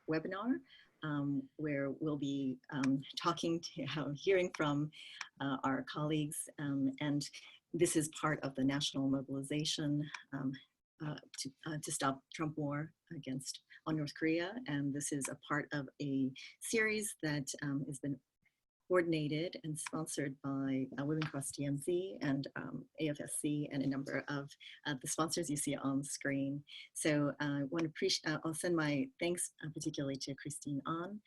webinar where we'll be hearing from our colleagues, and this is part of the national mobilization to stop Trump war on North Korea, and this is a part of a series that has been coordinated and sponsored by Women Across DMZ and AFSC and a number of the sponsors you see on the screen. So I'll send my thanks particularly to Christine An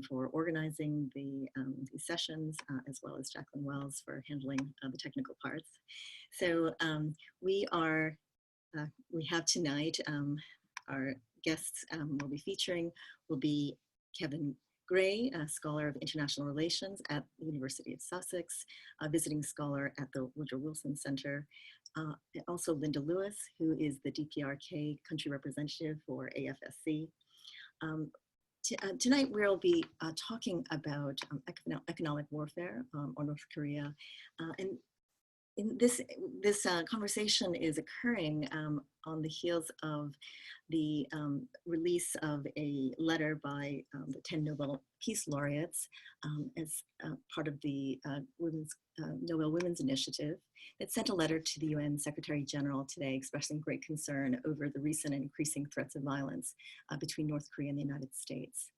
for organizing these sessions, as well as Jacqueline Wells for handling the technical parts. So we have tonight, our guests we'll be featuring will be Kevin Gray, a scholar of international relations at the University of Sussex, a visiting scholar at the Woodrow Wilson Center. Also Linda Lewis, who is the DPRK country representative for AFSC. Tonight we'll be talking about economic warfare on North Korea. And in this conversation is occurring on the heels of the release of a letter by the 10 Nobel Peace Laureates as part of the Nobel Women's Initiative that sent a letter to the UN Secretary General today expressing great concern over the recent and increasing threats of violence between North Korea and the United States.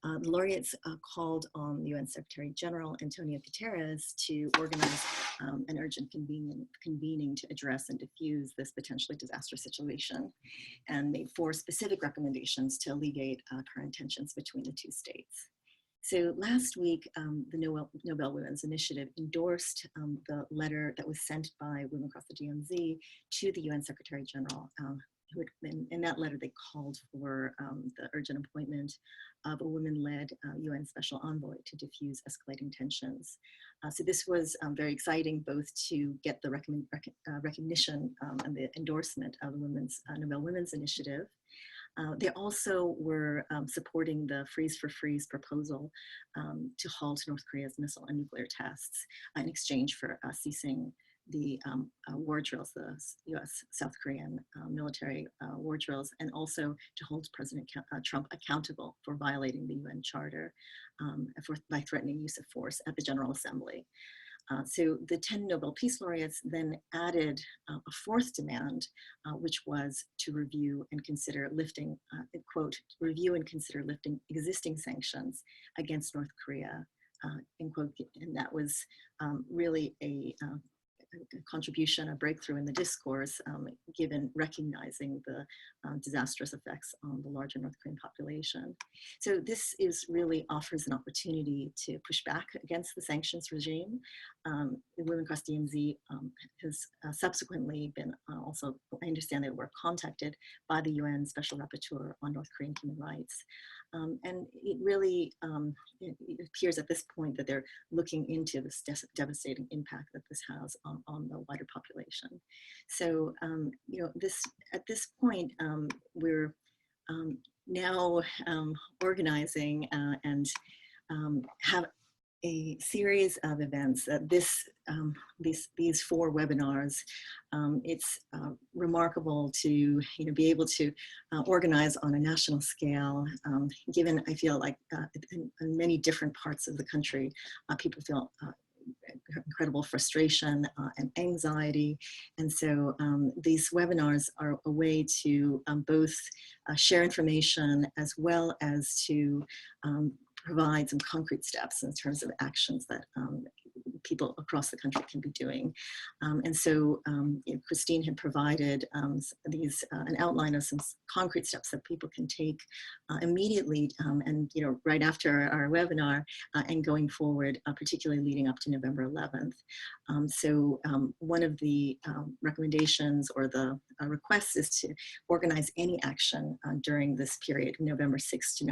The laureates called on the UN Secretary General Antonio Guterres to organize an urgent convening to address and diffuse this potentially disastrous situation, and made 4 specific recommendations to alleviate current tensions between the 2 states. So last week, the Nobel Women's Initiative endorsed the letter that was sent by Women Across the DMZ to the UN Secretary General. In that letter, they called for the urgent appointment of a women-led UN Special Envoy to diffuse escalating tensions. So this was very exciting, both to get the recognition and the endorsement of the Nobel Women's Initiative. They also were supporting the Freeze for Freeze proposal to halt North Korea's missile and nuclear tests in exchange for ceasing the war drills, the US South Korean military war drills, and also to hold President Trump accountable for violating the UN Charter by threatening use of force at the General Assembly. So the 10 Nobel Peace Laureates then added a 4th demand, which was to review and consider lifting, quote, review and consider lifting existing sanctions against North Korea, end quote. And that was really a contribution, a breakthrough in the discourse, given recognizing the disastrous effects on the larger North Korean population. So this really offers an opportunity to push back against the sanctions regime. Women Across DMZ has subsequently been also, I understand they were contacted by the UN Special Rapporteur on North Korean human rights. And it really it appears at this point that they're looking into this devastating impact that this has on the wider population. So, you know, at this point, we're now organizing and have a series of events. These 4 webinars. It's remarkable to be able to organize on a national scale. Given I feel like in many different parts of the country, people feel incredible frustration and anxiety, and so these webinars are a way to both share information as well as to provide some concrete steps in terms of actions that people across the country can be doing. And so Christine had provided an outline of some concrete steps that people can take immediately and right after our webinar and going forward, particularly leading up to November 11th. So one of the recommendations or the requests is to organize any action during this period, November 6th to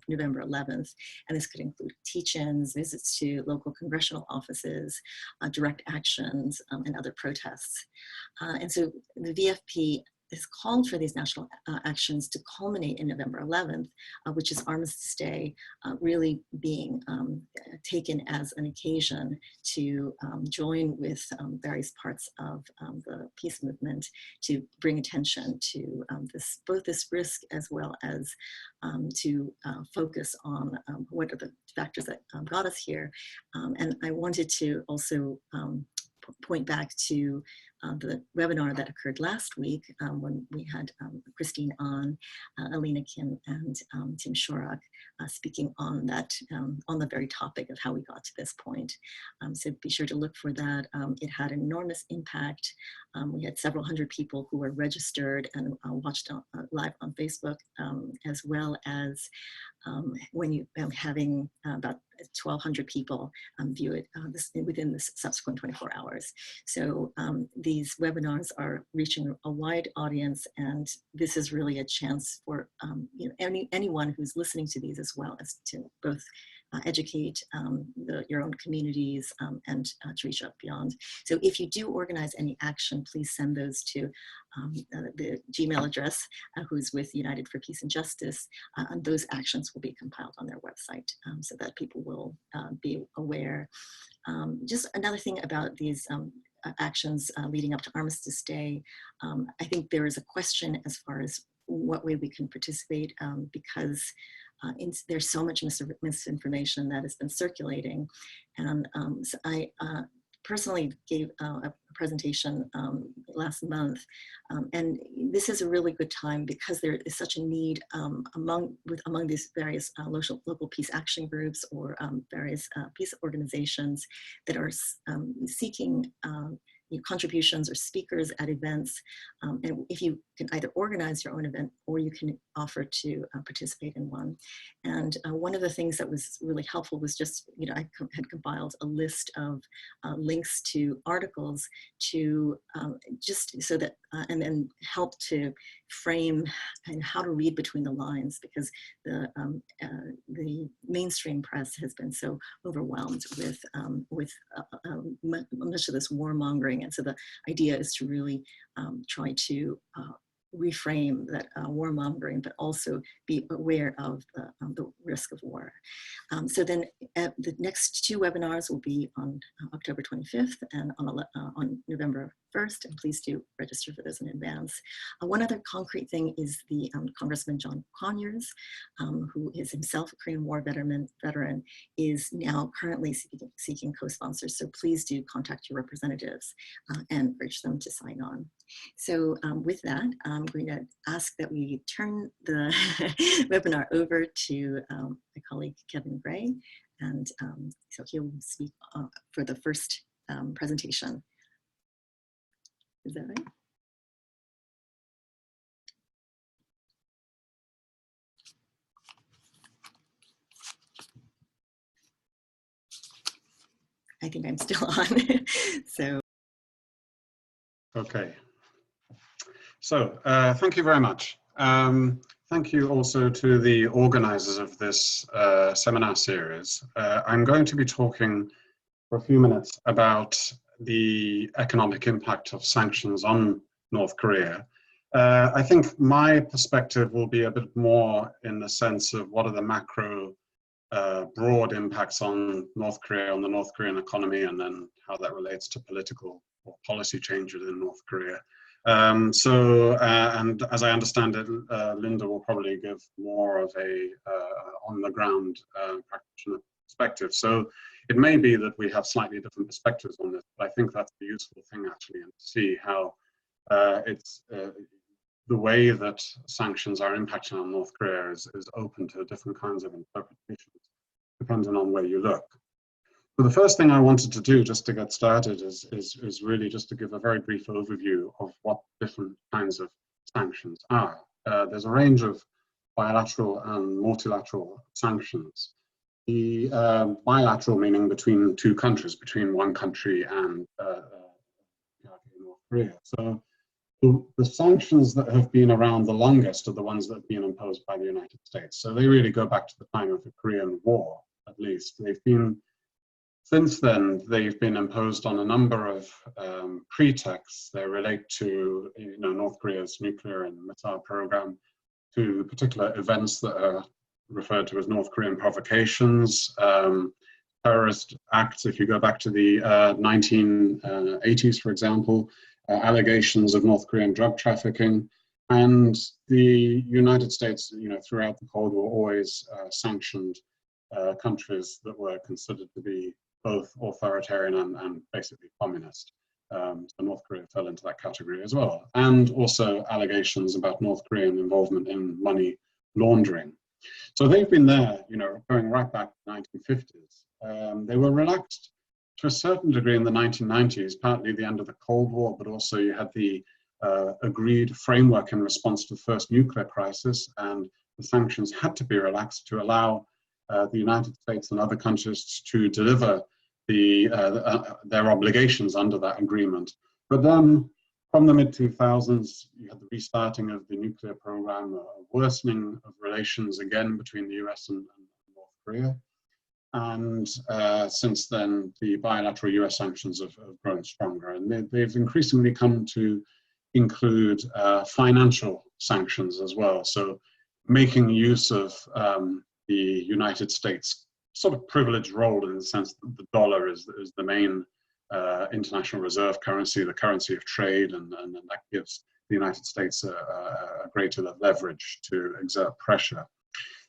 November 11th. And this could include teach-ins, visits to local congressional offices, direct actions, and other protests. And so the VFP has called for these national actions to culminate in November 11th, which is Armistice Day, really being taken as an occasion to join with various parts of the peace movement to bring attention to both this risk as well as to focus on what are the factors that got us here. And I wanted to also point back to the webinar that occurred last week when we had Christine on, Alina Kim, and Tim Shorak speaking on that, on the very topic of how we got to this point. So be sure to look for that. It had an enormous impact. We had several hundred people who were registered and watched live on Facebook, as well as when you having about 1,200 people view it within the subsequent 24 hours. So these webinars are reaching a wide audience, and this is really a chance for anyone who's listening to these as well as to both educate your own communities and to reach out beyond. So if you do organize any action, please send those to the Gmail address, who's with United for Peace and Justice, and those actions will be compiled on their website so that people will be aware. Just another thing about these actions leading up to Armistice Day, I think there is a question as far as what way we can participate because there's so much misinformation that has been circulating. And so I personally gave a presentation last month, and this is a really good time because there is such a need among these various local peace action groups or various peace organizations that are seeking contributions or speakers at events. And if you can either organize your own event or you can offer to participate in one. And one of the things that was really helpful was just, I had compiled a list of links to articles to just so that, and then help to frame and how to read between the lines, because the mainstream press has been so overwhelmed with much of this warmongering. And so the idea is to really try to reframe that warmongering, but also be aware of the risk of war. So then the next two webinars will be on October 25th and on November 1st, and please do register for those in advance. One other concrete thing is the Congressman John Conyers, who is himself a Korean War veteran, is now currently seeking co-sponsors. So please do contact your representatives and urge them to sign on. So with that, I'm going to ask that we turn the webinar over to my colleague, Kevin Bray, and so he'll speak for the first presentation. Is that right? I think I'm still on, so. Okay. So thank you very much. Thank you also to the organizers of this seminar series. I'm going to be talking for a few minutes about the economic impact of sanctions on North Korea. I think my perspective will be a bit more in the sense of what are the macro broad impacts on North Korea, on the North Korean economy, and then how that relates to political or policy changes in North Korea. And as I understand it, Linda will probably give more of a on-the-ground practitioner perspective. So it may be that we have slightly different perspectives on this, but I think that's the useful thing actually, and to see how the way that sanctions are impacting on North Korea is open to different kinds of interpretations, depending on where you look. So the first thing I wanted to do just to get started is really just to give a very brief overview of what different kinds of sanctions are. There's a range of bilateral and multilateral sanctions. The bilateral meaning between two countries, between one country and North Korea. So the sanctions that have been around the longest are the ones that have been imposed by the United States. So they really go back to the time of the Korean War, at least. They've been Since then, they've been imposed on a number of pretexts. They relate to North Korea's nuclear and missile program, to particular events that are referred to as North Korean provocations, terrorist acts. If you go back to the 1980s, for example, allegations of North Korean drug trafficking. And the United States, throughout the Cold War, always sanctioned countries that were considered to be both authoritarian and basically communist. So North Korea fell into that category as well. And also allegations about North Korean involvement in money laundering. So they've been there, going right back to the 1950s. They were relaxed to a certain degree in the 1990s, partly the end of the Cold War, but also you had the agreed framework in response to the first nuclear crisis, and the sanctions had to be relaxed to allow the United States and other countries to deliver their obligations under that agreement. But then from the mid-2000s, you had the restarting of the nuclear program, a worsening of relations again between the US and North Korea. And since then, the bilateral US sanctions have grown stronger. And they've increasingly come to include financial sanctions as well. So making use of the United States sort of privileged role in the sense that the dollar is the main international reserve currency, the currency of trade, and that gives the United States a greater leverage to exert pressure.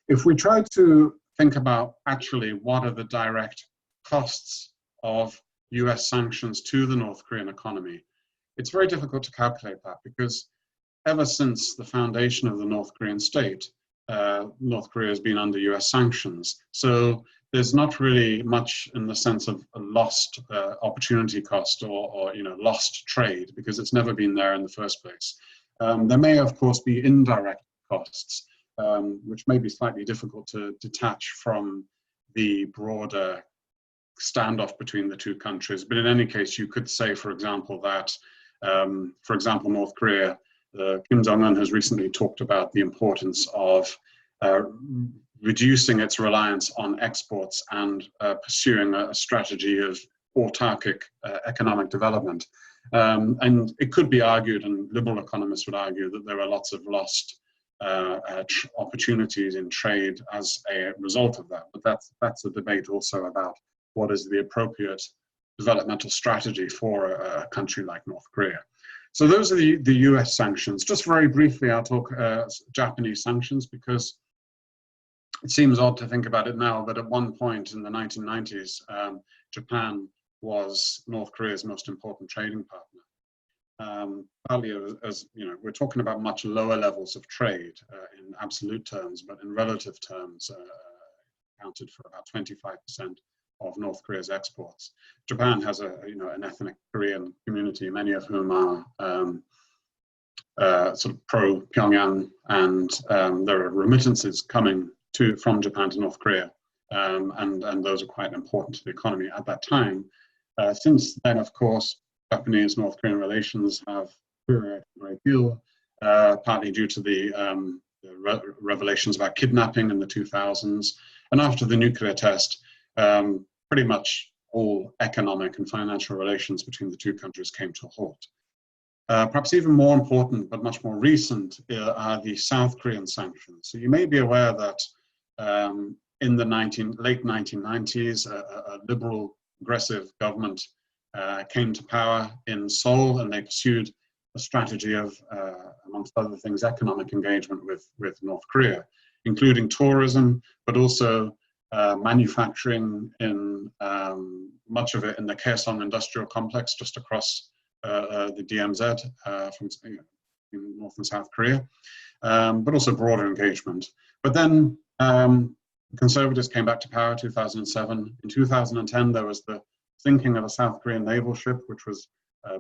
If we try to think about actually what are the direct costs of US sanctions to the North Korean economy, it's very difficult to calculate that because ever since the foundation of the North Korean state, North Korea has been under US sanctions. So there's not really much in the sense of a lost opportunity cost or lost trade, because it's never been there in the first place. There may, of course, be indirect costs, which may be slightly difficult to detach from the broader standoff between the two countries. But in any case, you could say, for example, that, North Korea, Kim Jong-un has recently talked about the importance of reducing its reliance on exports and pursuing a strategy of autarkic economic development. And it could be argued, and liberal economists would argue, that there are lots of lost opportunities in trade as a result of that. But that's a debate also about what is the appropriate developmental strategy for a country like North Korea. So those are the US sanctions. Just very briefly, I'll talk Japanese sanctions, because it seems odd to think about it now, but at one point in the 1990s, Japan was North Korea's most important trading partner. Partly as we're talking about much lower levels of trade in absolute terms, but in relative terms, accounted for about 25% of North Korea's exports. Japan has an ethnic Korean community, many of whom are sort of pro-Pyongyang, and there are remittances coming from Japan to North Korea, and those are quite important to the economy at that time. Since then, of course, Japanese-North Korean relations have deteriorated a great deal, partly due to the revelations about kidnapping in the 2000s. And after the nuclear test, pretty much all economic and financial relations between the two countries came to a halt. Perhaps even more important, but much more recent, are the South Korean sanctions. So you may be aware that in the late 1990s, a liberal, aggressive government came to power in Seoul, and they pursued a strategy of, amongst other things, economic engagement with North Korea, including tourism, but also manufacturing in much of it in the Kaesong industrial complex just across the DMZ from North and South Korea, but also broader engagement. But then conservatives came back to power in 2007. In 2010, there was the sinking of a South Korean naval ship, which was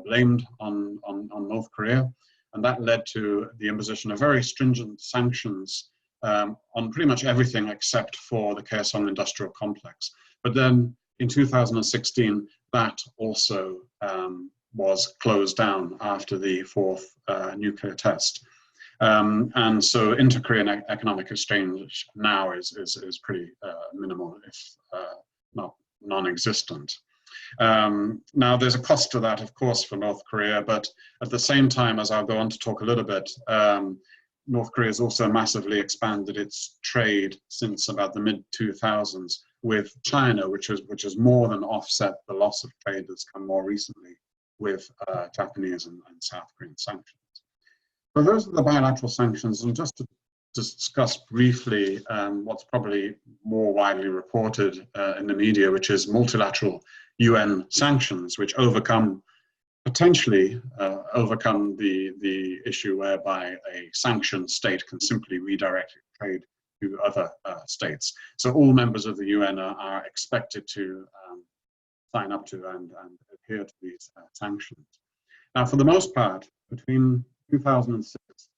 blamed on North Korea. And that led to the imposition of very stringent sanctions on pretty much everything except for the Kaesong industrial complex. But then in 2016, that also was closed down after the fourth nuclear test. And so inter-Korean economic exchange now is pretty minimal, if not non-existent. Now, there's a cost to that, of course, for North Korea, but at the same time, as I'll go on to talk a little bit, North Korea has also massively expanded its trade since about the mid-2000s with China, which has more than offset the loss of trade that's come more recently with Japanese and South Korean sanctions. So those are the bilateral sanctions, and just to discuss briefly what's probably more widely reported in the media, which is multilateral UN sanctions, which potentially overcome the issue whereby a sanctioned state can simply redirect trade to other states. So all members of the UN are expected to sign up to and adhere to these sanctions. Now, for the most part, between 2006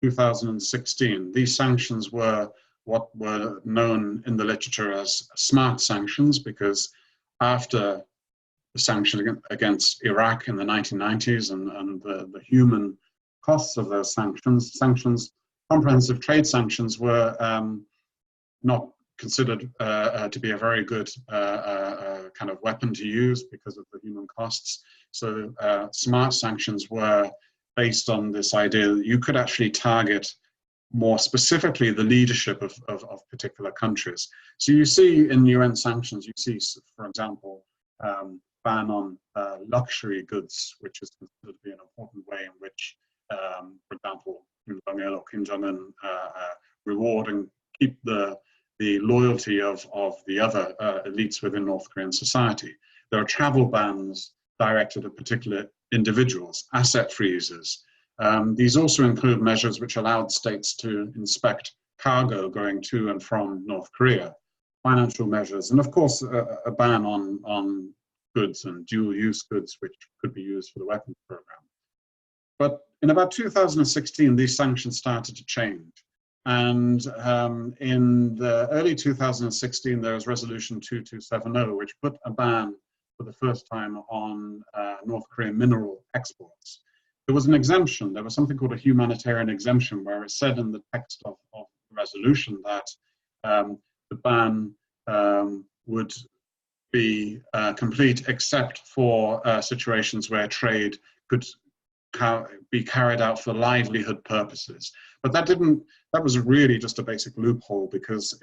2016, these sanctions were what were known in the literature as smart sanctions, because after the sanction against Iraq in the 1990s and the human costs of those sanctions, comprehensive trade sanctions were not considered to be a very good kind of weapon to use because of the human costs. So smart sanctions were based on this idea that you could actually target more specifically the leadership of particular countries. So you see in UN sanctions, you see, for example, ban on luxury goods, which is considered to be an important way in which, for example, Kim Jong-un reward and keep the loyalty of the other elites within North Korean society. There are travel bans directed at particular individuals, asset freezes. These also include measures which allowed states to inspect cargo going to and from North Korea, financial measures, and of course a ban on goods and dual-use goods which could be used for the weapons program. But in about 2016, these sanctions started to change. And in the early 2016, there was Resolution 2270, which put a ban for the first time on North Korean mineral exports. There was an exemption. There was something called a humanitarian exemption, where it said in the text of the resolution that the ban would be complete except for situations where trade could be carried out for livelihood purposes. But that was really just a basic loophole, because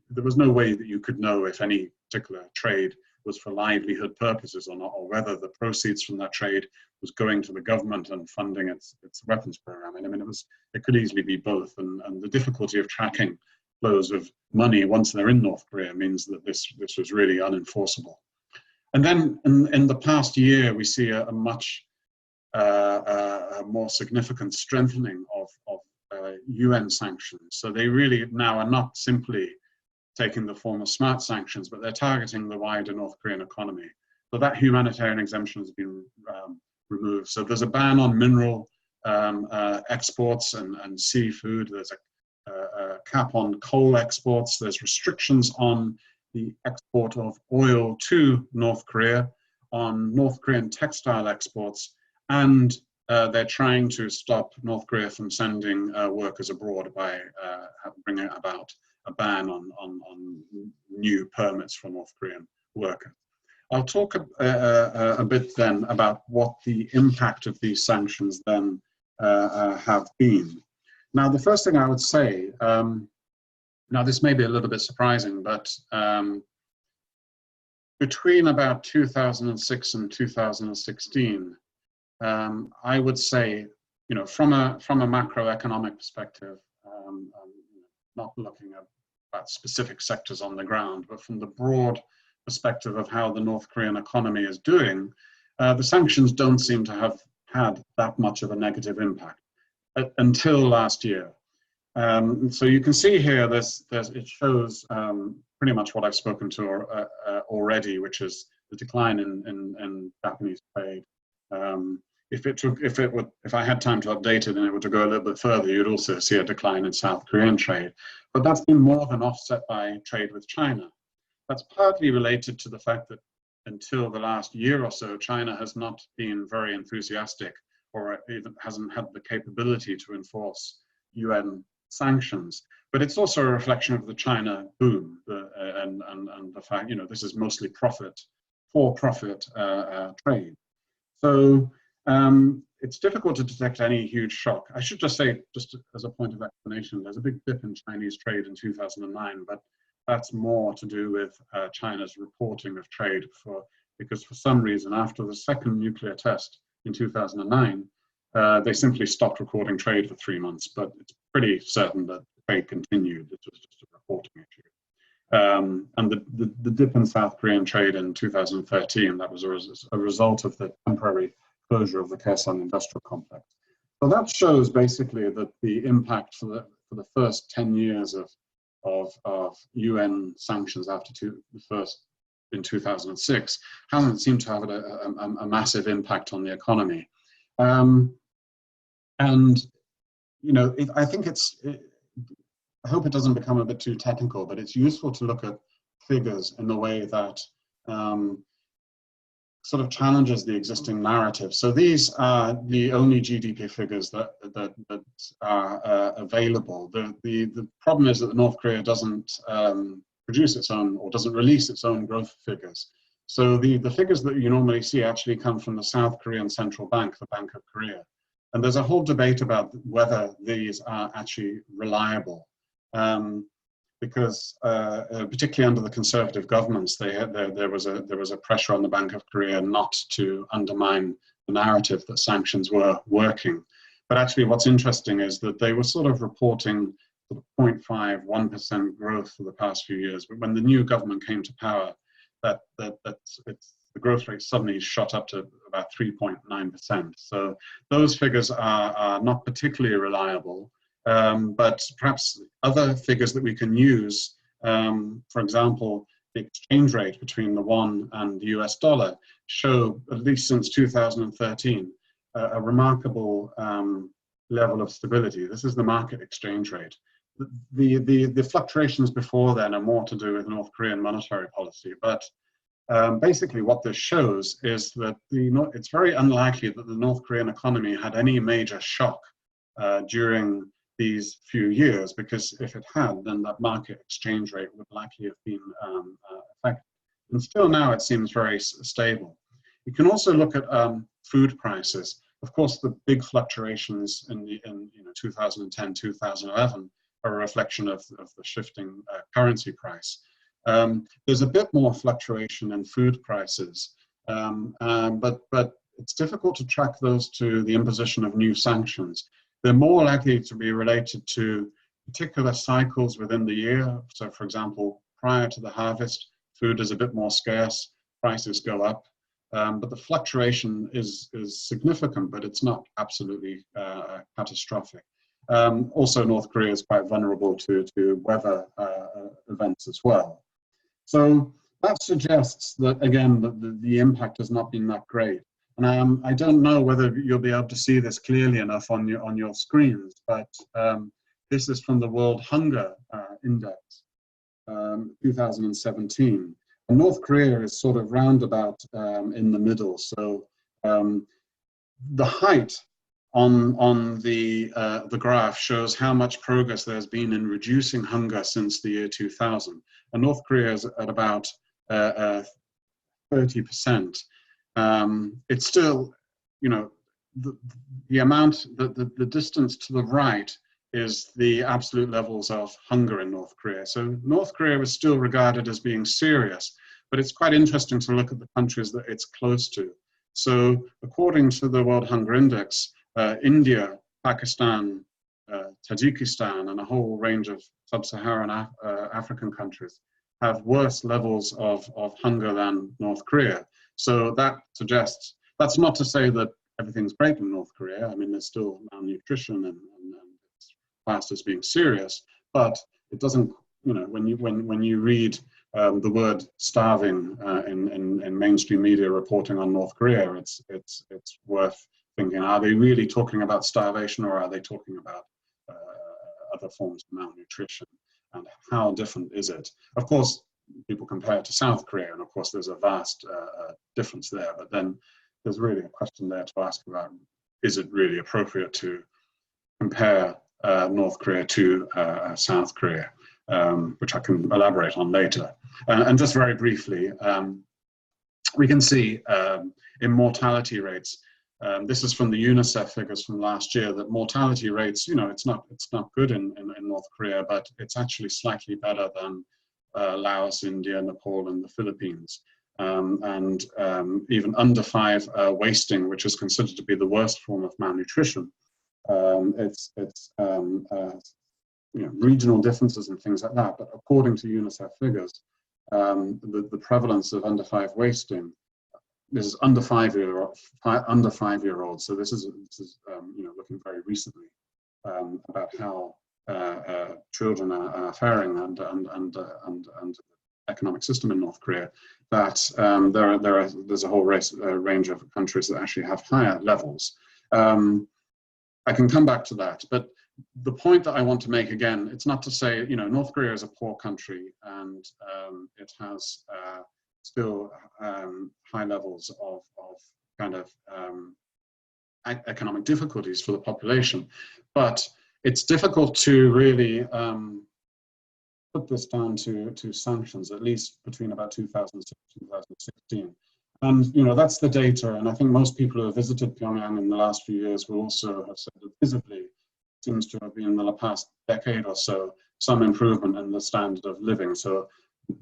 there was no way that you could know if any particular trade was for livelihood purposes or not, or whether the proceeds from that trade was going to the government and funding its weapons program. And I mean, it could easily be both. And the difficulty of tracking flows of money once they're in North Korea means that this was really unenforceable. And then in the past year, we see a much more significant strengthening of UN sanctions. So they really now are not simply taking the form of smart sanctions, but they're targeting the wider North Korean economy. So that humanitarian exemption has been removed. So there's a ban on mineral exports and seafood. There's a cap on coal exports. There's restrictions on the export of oil to North Korea, on North Korean textile exports, and they're trying to stop North Korea from sending workers abroad by bringing about a ban on new permits for North Korean workers. I'll talk a bit then about what the impact of these sanctions then have been. Now, the first thing I would say, now this may be a little bit surprising, but between about 2006 and 2016, I would say, you know, from a macroeconomic perspective, not looking at specific sectors on the ground, but from the broad perspective of how the North Korean economy is doing, the sanctions don't seem to have had that much of a negative impact until last year. So you can see here, it shows pretty much what I've spoken to already, which is the decline in Japanese trade. If I had time to update it and it were to go a little bit further, you'd also see a decline in South Korean trade. But that's been more than offset by trade with China. That's partly related to the fact that until the last year or so, China has not been very enthusiastic, or even hasn't had the capability to enforce UN sanctions. But it's also a reflection of the China boom and the fact, this is mostly for-profit trade. So it's difficult to detect any huge shock. I should just say, just as a point of explanation, there's a big dip in Chinese trade in 2009, but that's more to do with China's reporting of trade because for some reason, after the second nuclear test in 2009, they simply stopped recording trade for 3 months, but it's pretty certain that trade continued. It was just a reporting issue. And the dip in South Korean trade in 2013, that was a result of the temporary closure of the Kaesong industrial complex. So that shows basically that the impact for the first 10 years of UN sanctions after the first in 2006 hasn't seemed to have a massive impact on the economy. And I think I hope it doesn't become a bit too technical, but it's useful to look at figures in the way that sort of challenges the existing narrative. So these are the only GDP figures that are available. The problem is that North Korea doesn't produce its own or doesn't release its own growth figures. So the figures that you normally see actually come from the South Korean Central Bank, the Bank of Korea. And there's a whole debate about whether these are actually reliable. Because particularly under the conservative governments, there was a pressure on the Bank of Korea not to undermine the narrative that sanctions were working. But actually what's interesting is that they were sort of reporting sort of 0.5, 1% growth for the past few years. But when the new government came to power, the growth rate suddenly shot up to about 3.9%. So those figures are not particularly reliable. But perhaps other figures that we can use, for example, the exchange rate between the won and the US dollar show, at least since 2013, a remarkable level of stability. This is the market exchange rate. The fluctuations before then are more to do with North Korean monetary policy, but basically what this shows is that it's very unlikely that the North Korean economy had any major shock during these few years, because if it had, then that market exchange rate would likely have been affected. And still now it seems very stable. You can also look at food prices. Of course, the big fluctuations in 2010, 2011 are a reflection of the shifting currency price. There's a bit more fluctuation in food prices, but it's difficult to track those to the imposition of new sanctions. They're more likely to be related to particular cycles within the year. So, for example, prior to the harvest, food is a bit more scarce, prices go up, but the fluctuation is significant, but it's not absolutely catastrophic. Also, North Korea is quite vulnerable to weather events as well. So that suggests that, again, the impact has not been that great. And I don't know whether you'll be able to see this clearly enough on your screens, but this is from the World Hunger Index, 2017. And North Korea is sort of roundabout in the middle. So the height on the graph shows how much progress there's been in reducing hunger since the year 2000. And North Korea is at about 30%. It's still, the amount, the distance to the right is the absolute levels of hunger in North Korea. So North Korea is still regarded as being serious, but it's quite interesting to look at the countries that it's close to. So according to the World Hunger Index, India, Pakistan, Tajikistan, and a whole range of sub-Saharan African countries have worse levels of hunger than North Korea. So that suggests, that's not to say that everything's great in North Korea. I mean, there's still malnutrition and it's classed as being serious, but it doesn't, when you read the word starving in mainstream media reporting on North Korea, it's worth thinking, are they really talking about starvation, or are they talking about other forms of malnutrition? And how different is it? Of course, people compare it to South Korea, and of course there's a vast difference there, but then there's really a question there to ask about, is it really appropriate to compare North Korea to South Korea, which I can elaborate on later. And just very briefly, we can see in mortality rates, this is from the UNICEF figures from last year, that mortality rates, it's not good in North Korea, but it's actually slightly better than Laos, India, Nepal, and the Philippines. And even under 5 wasting, which is considered to be the worst form of malnutrition. It's regional differences and things like that, but according to UNICEF figures, the prevalence of under 5 wasting, this is under 5-year-olds. So this is looking very recently about how children are faring and economic system in North Korea. That there's a whole range of countries that actually have higher levels. I can come back to that, but the point that I want to make again, it's not to say, North Korea is a poor country and it has still high levels of kind of economic difficulties for the population, but it's difficult to really put this down to sanctions, at least between about 2006 and 2016. And, that's the data. And I think most people who have visited Pyongyang in the last few years will also have said that visibly seems to have been in the past decade or so, some improvement in the standard of living. So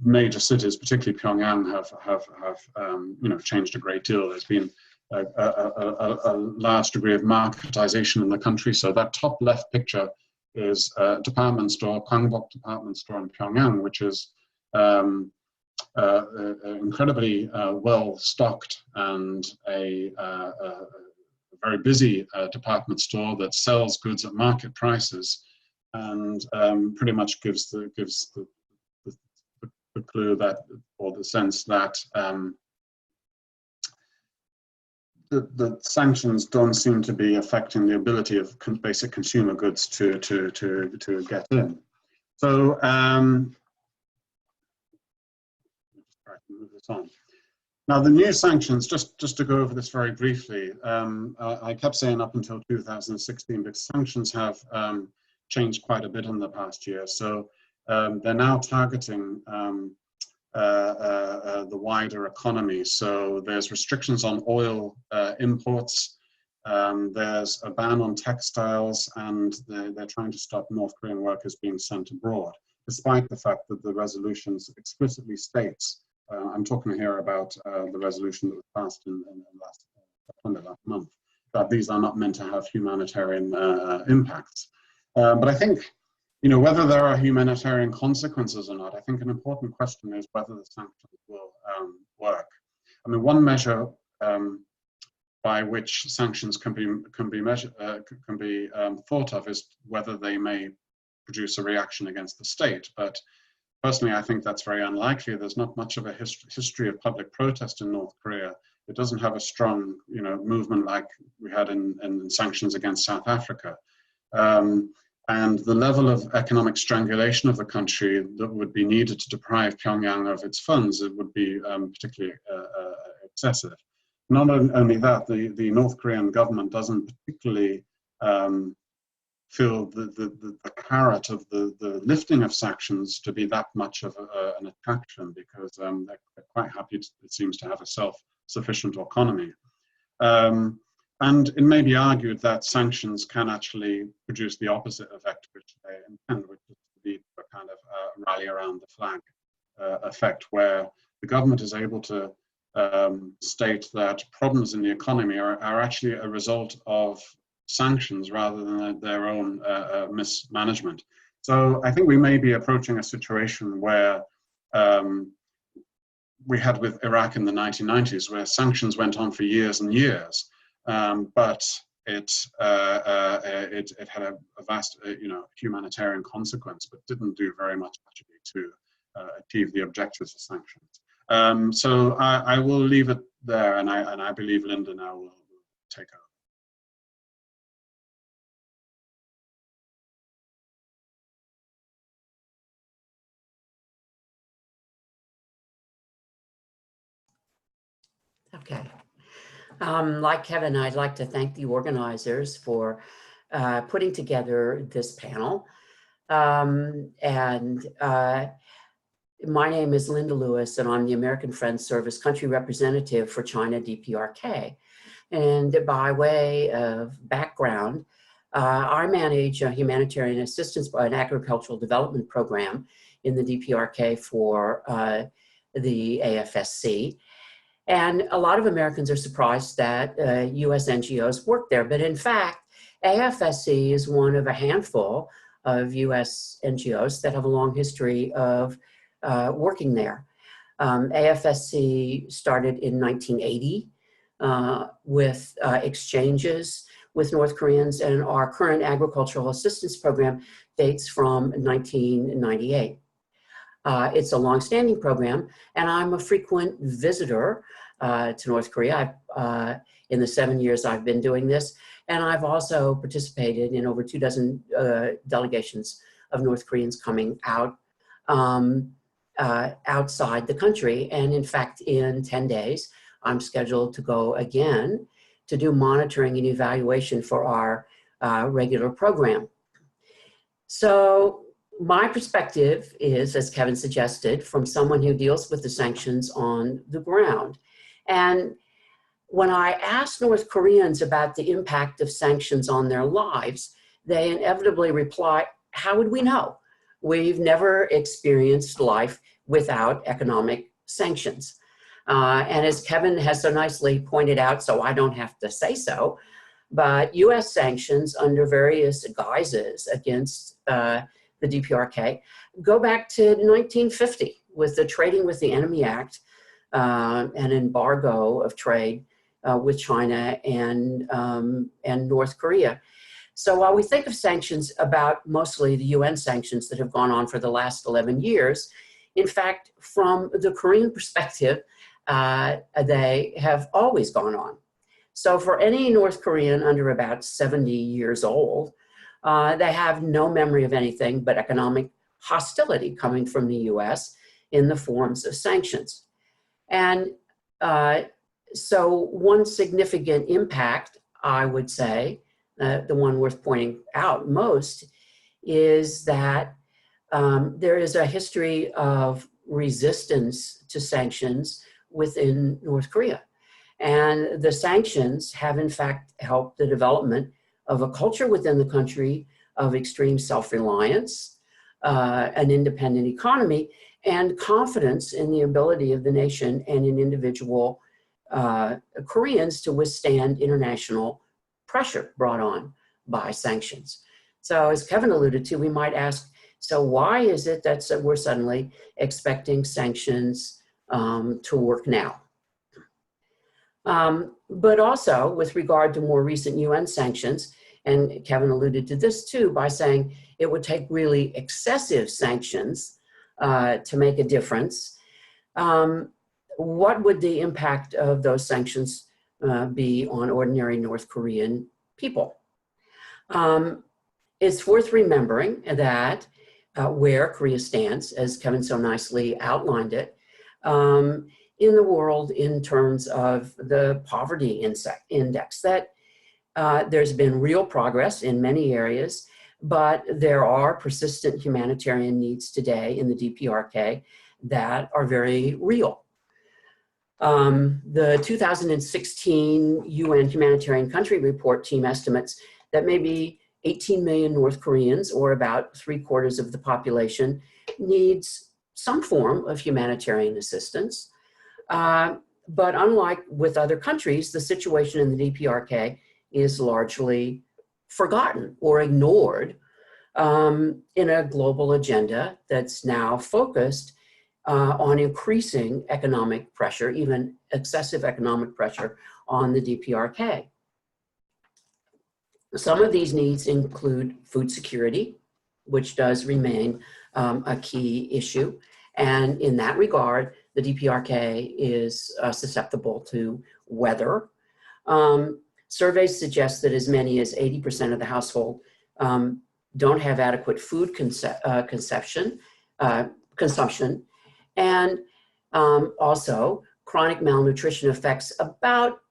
major cities, particularly Pyongyang, have changed a great deal. There's been a large degree of marketization in the country. So that top left picture is a department store, Kwangbok department store in Pyongyang, which is incredibly well stocked and a very busy department store that sells goods at market prices, and pretty much gives the clue that, or the sense that the sanctions don't seem to be affecting the ability of basic consumer goods to get in. So move this on. Now the new sanctions, just to go over this very briefly, I kept saying up until 2016, because sanctions have changed quite a bit in the past year. So they're now targeting the wider economy. So there's restrictions on oil imports, there's a ban on textiles, and they're trying to stop North Korean workers being sent abroad, despite the fact that the resolutions explicitly states, I'm talking here about the resolution that was passed in last month, that these are not meant to have humanitarian impacts. But I think, whether there are humanitarian consequences or not, I think an important question is whether the sanctions will work. I mean, one measure by which sanctions can be thought of is whether they may produce a reaction against the state. But personally, I think that's very unlikely. There's not much of a history of public protest in North Korea. It doesn't have a strong, movement like we had in sanctions against South Africa. And the level of economic strangulation of the country that would be needed to deprive Pyongyang of its funds, it would be particularly excessive. Not only that, the North Korean government doesn't particularly feel the carrot of the lifting of sanctions to be that much of an attraction, because they're quite happy, it seems, to have a self-sufficient economy. And it may be argued that sanctions can actually produce the opposite effect which they intend, which is to be a kind of rally around the flag effect, where the government is able to state that problems in the economy are actually a result of sanctions rather than their own mismanagement. So I think we may be approaching a situation where we had with Iraq in the 1990s, where sanctions went on for years and years. But it had a vast, humanitarian consequence, but didn't do very much actually to achieve the objectives of sanctions. So I will leave it there, and I believe Linda now will take over. Okay. Like Kevin, I'd like to thank the organizers for putting together this panel. My name is Linda Lewis, and I'm the American Friends Service Country Representative for China DPRK. And by way of background, I manage a humanitarian assistance, an agricultural development program in the DPRK for the AFSC. And a lot of Americans are surprised that US NGOs work there. But in fact, AFSC is one of a handful of US NGOs that have a long history of working there. AFSC started in 1980 with exchanges with North Koreans, and our current agricultural assistance program dates from 1998. It's a longstanding program, and I'm a frequent visitor to North Korea in the 7 years I've been doing this, and I've also participated in over 24 delegations of North Koreans coming out outside the country. And in fact, in 10 days, I'm scheduled to go again to do monitoring and evaluation for our regular program. So my perspective is, as Kevin suggested, from someone who deals with the sanctions on the ground. And when I ask North Koreans about the impact of sanctions on their lives, they inevitably reply, how would we know? We've never experienced life without economic sanctions. And as Kevin has so nicely pointed out, so I don't have to say so, but US sanctions under various guises against the DPRK go back to 1950 with the Trading with the Enemy Act, an embargo of trade with China and North Korea. So while we think of sanctions about mostly the UN sanctions that have gone on for the last 11 years, in fact, from the Korean perspective, they have always gone on. So for any North Korean under about 70 years old, they have no memory of anything but economic hostility coming from the US in the forms of sanctions. And so one significant impact, I would say, the one worth pointing out most, is that there is a history of resistance to sanctions within North Korea. And the sanctions have in fact helped the development of a culture within the country of extreme self-reliance, an independent economy, and confidence in the ability of the nation and in individual Koreans to withstand international pressure brought on by sanctions. So as Kevin alluded to, we might ask, so why is it that we're suddenly expecting sanctions to work now? But also with regard to more recent UN sanctions, and Kevin alluded to this too by saying it would take really excessive sanctions to make a difference. What would the impact of those sanctions be on ordinary North Korean people? It's worth remembering that where Korea stands, as Kevin so nicely outlined it, in the world in terms of the poverty index, that there's been real progress in many areas, but there are persistent humanitarian needs today in the DPRK that are very real. The 2016 UN Humanitarian Country Report team estimates that maybe 18 million North Koreans, or about 3/4 of the population, needs some form of humanitarian assistance. But unlike with other countries, the situation in the DPRK is largely forgotten or ignored in a global agenda that's now focused on increasing economic pressure, even excessive economic pressure on the DPRK. Some of these needs include food security, which does remain a key issue. And in that regard, the DPRK is susceptible to weather. Surveys suggest that as many as 80% of the household don't have adequate food consumption. And also, chronic malnutrition affects about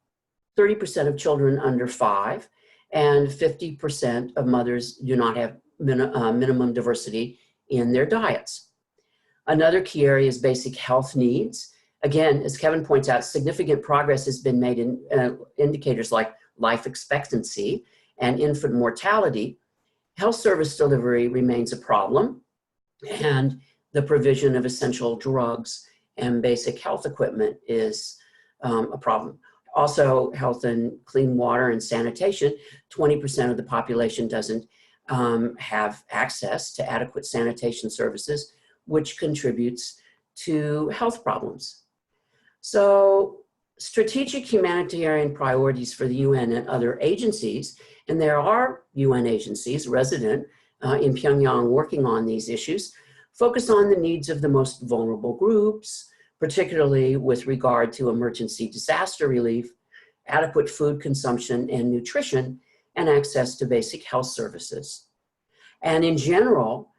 30% of children under 5 and 50% of mothers do not have minimum diversity in their diets. Another key area is basic health needs. Again, as Kevin points out, significant progress has been made in indicators like life expectancy and infant mortality. Health service delivery remains a problem, and the provision of essential drugs and basic health equipment is a problem. Also, health and clean water and sanitation, 20% of the population doesn't have access to adequate sanitation services, which contributes to health problems. So strategic humanitarian priorities for the UN and other agencies, and there are UN agencies resident in Pyongyang working on these issues, focus on the needs of the most vulnerable groups, particularly with regard to emergency disaster relief, adequate food consumption and nutrition, and access to basic health services. And in general,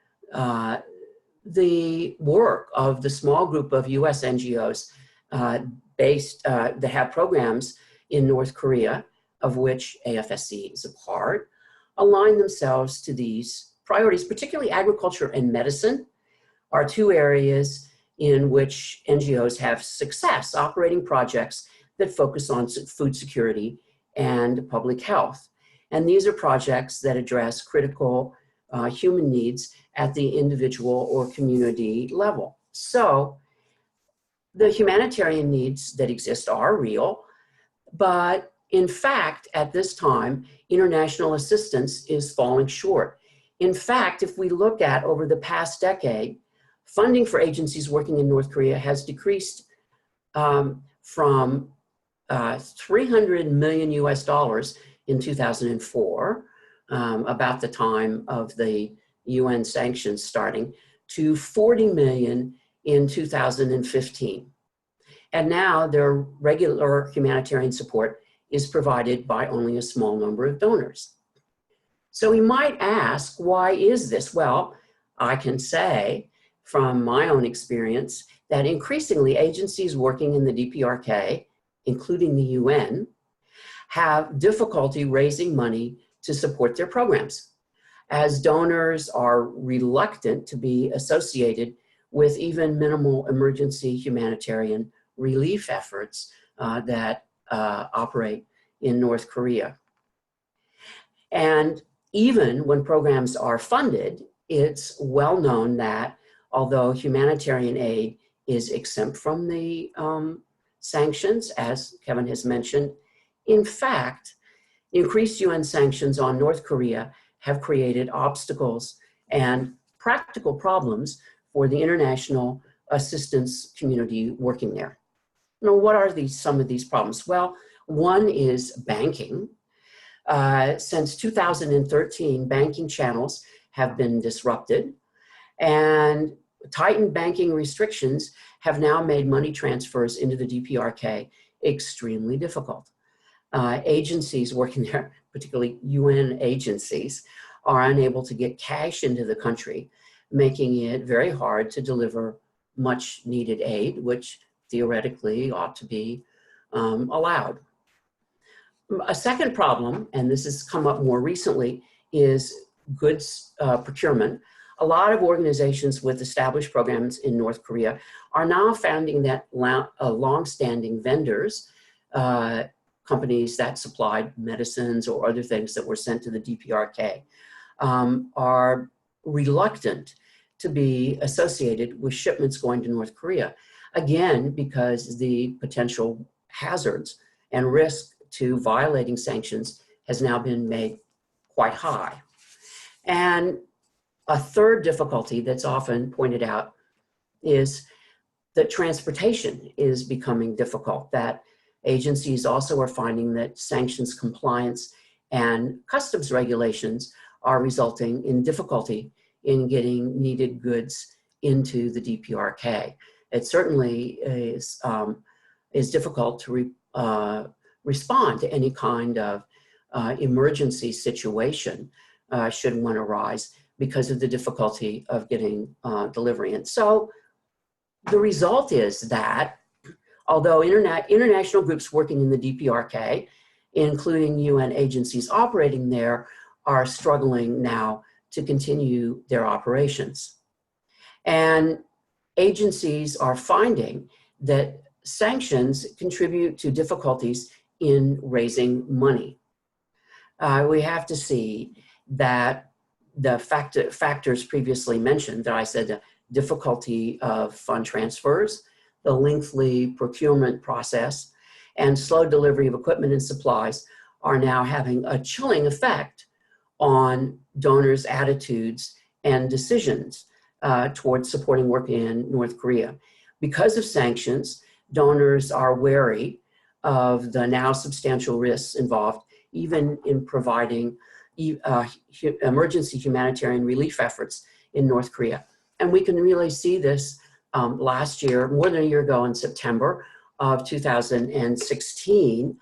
the work of the small group of US NGOs that have programs in North Korea, of which AFSC is a part, align themselves to these priorities. Particularly agriculture and medicine are two areas in which NGOs have success operating projects that focus on food security and public health. And these are projects that address critical human needs at the individual or community level. So the humanitarian needs that exist are real, but in fact, at this time, international assistance is falling short. In fact, if we look at over the past decade, funding for agencies working in North Korea has decreased from 300 million US dollars in 2004, about the time of the UN sanctions starting, to 40 million in 2015. And now their regular humanitarian support is provided by only a small number of donors. So we might ask, why is this? Well, I can say from my own experience that increasingly agencies working in the DPRK, including the UN, have difficulty raising money to support their programs, as donors are reluctant to be associated with even minimal emergency humanitarian relief efforts that operate in North Korea. And even when programs are funded, it's well known that although humanitarian aid is exempt from the sanctions, as Kevin has mentioned, in fact, increased UN sanctions on North Korea have created obstacles and practical problems for the international assistance community working there. Now, what are some of these problems? Well, one is banking. Since 2013, banking channels have been disrupted, and tightened banking restrictions have now made money transfers into the DPRK extremely difficult. Agencies working there, particularly UN agencies, are unable to get cash into the country, making it very hard to deliver much needed aid, which theoretically ought to be allowed. A second problem, and this has come up more recently, is goods procurement. A lot of organizations with established programs in North Korea are now finding that long-standing vendors, companies that supplied medicines or other things that were sent to the DPRK, are reluctant to be associated with shipments going to North Korea. Again, because the potential hazards and risk to violating sanctions has now been made quite high. And a third difficulty that's often pointed out is that transportation is becoming difficult, that agencies also are finding that sanctions compliance and customs regulations are resulting in difficulty in getting needed goods into the DPRK. It certainly is difficult to respond to any kind of emergency situation should one arise because of the difficulty of getting delivery. And so the result is that although international groups working in the DPRK including UN agencies operating there, are struggling now to continue their operations. And agencies are finding that sanctions contribute to difficulties in raising money. We have to see that the factors previously mentioned, that I said, the difficulty of fund transfers, the lengthy procurement process, and slow delivery of equipment and supplies are now having a chilling effect on donors' attitudes and decisions towards supporting work in North Korea. Because of sanctions, donors are wary of the now substantial risks involved, even in providing emergency humanitarian relief efforts in North Korea. And we can really see this last year, more than a year ago in September of 2016,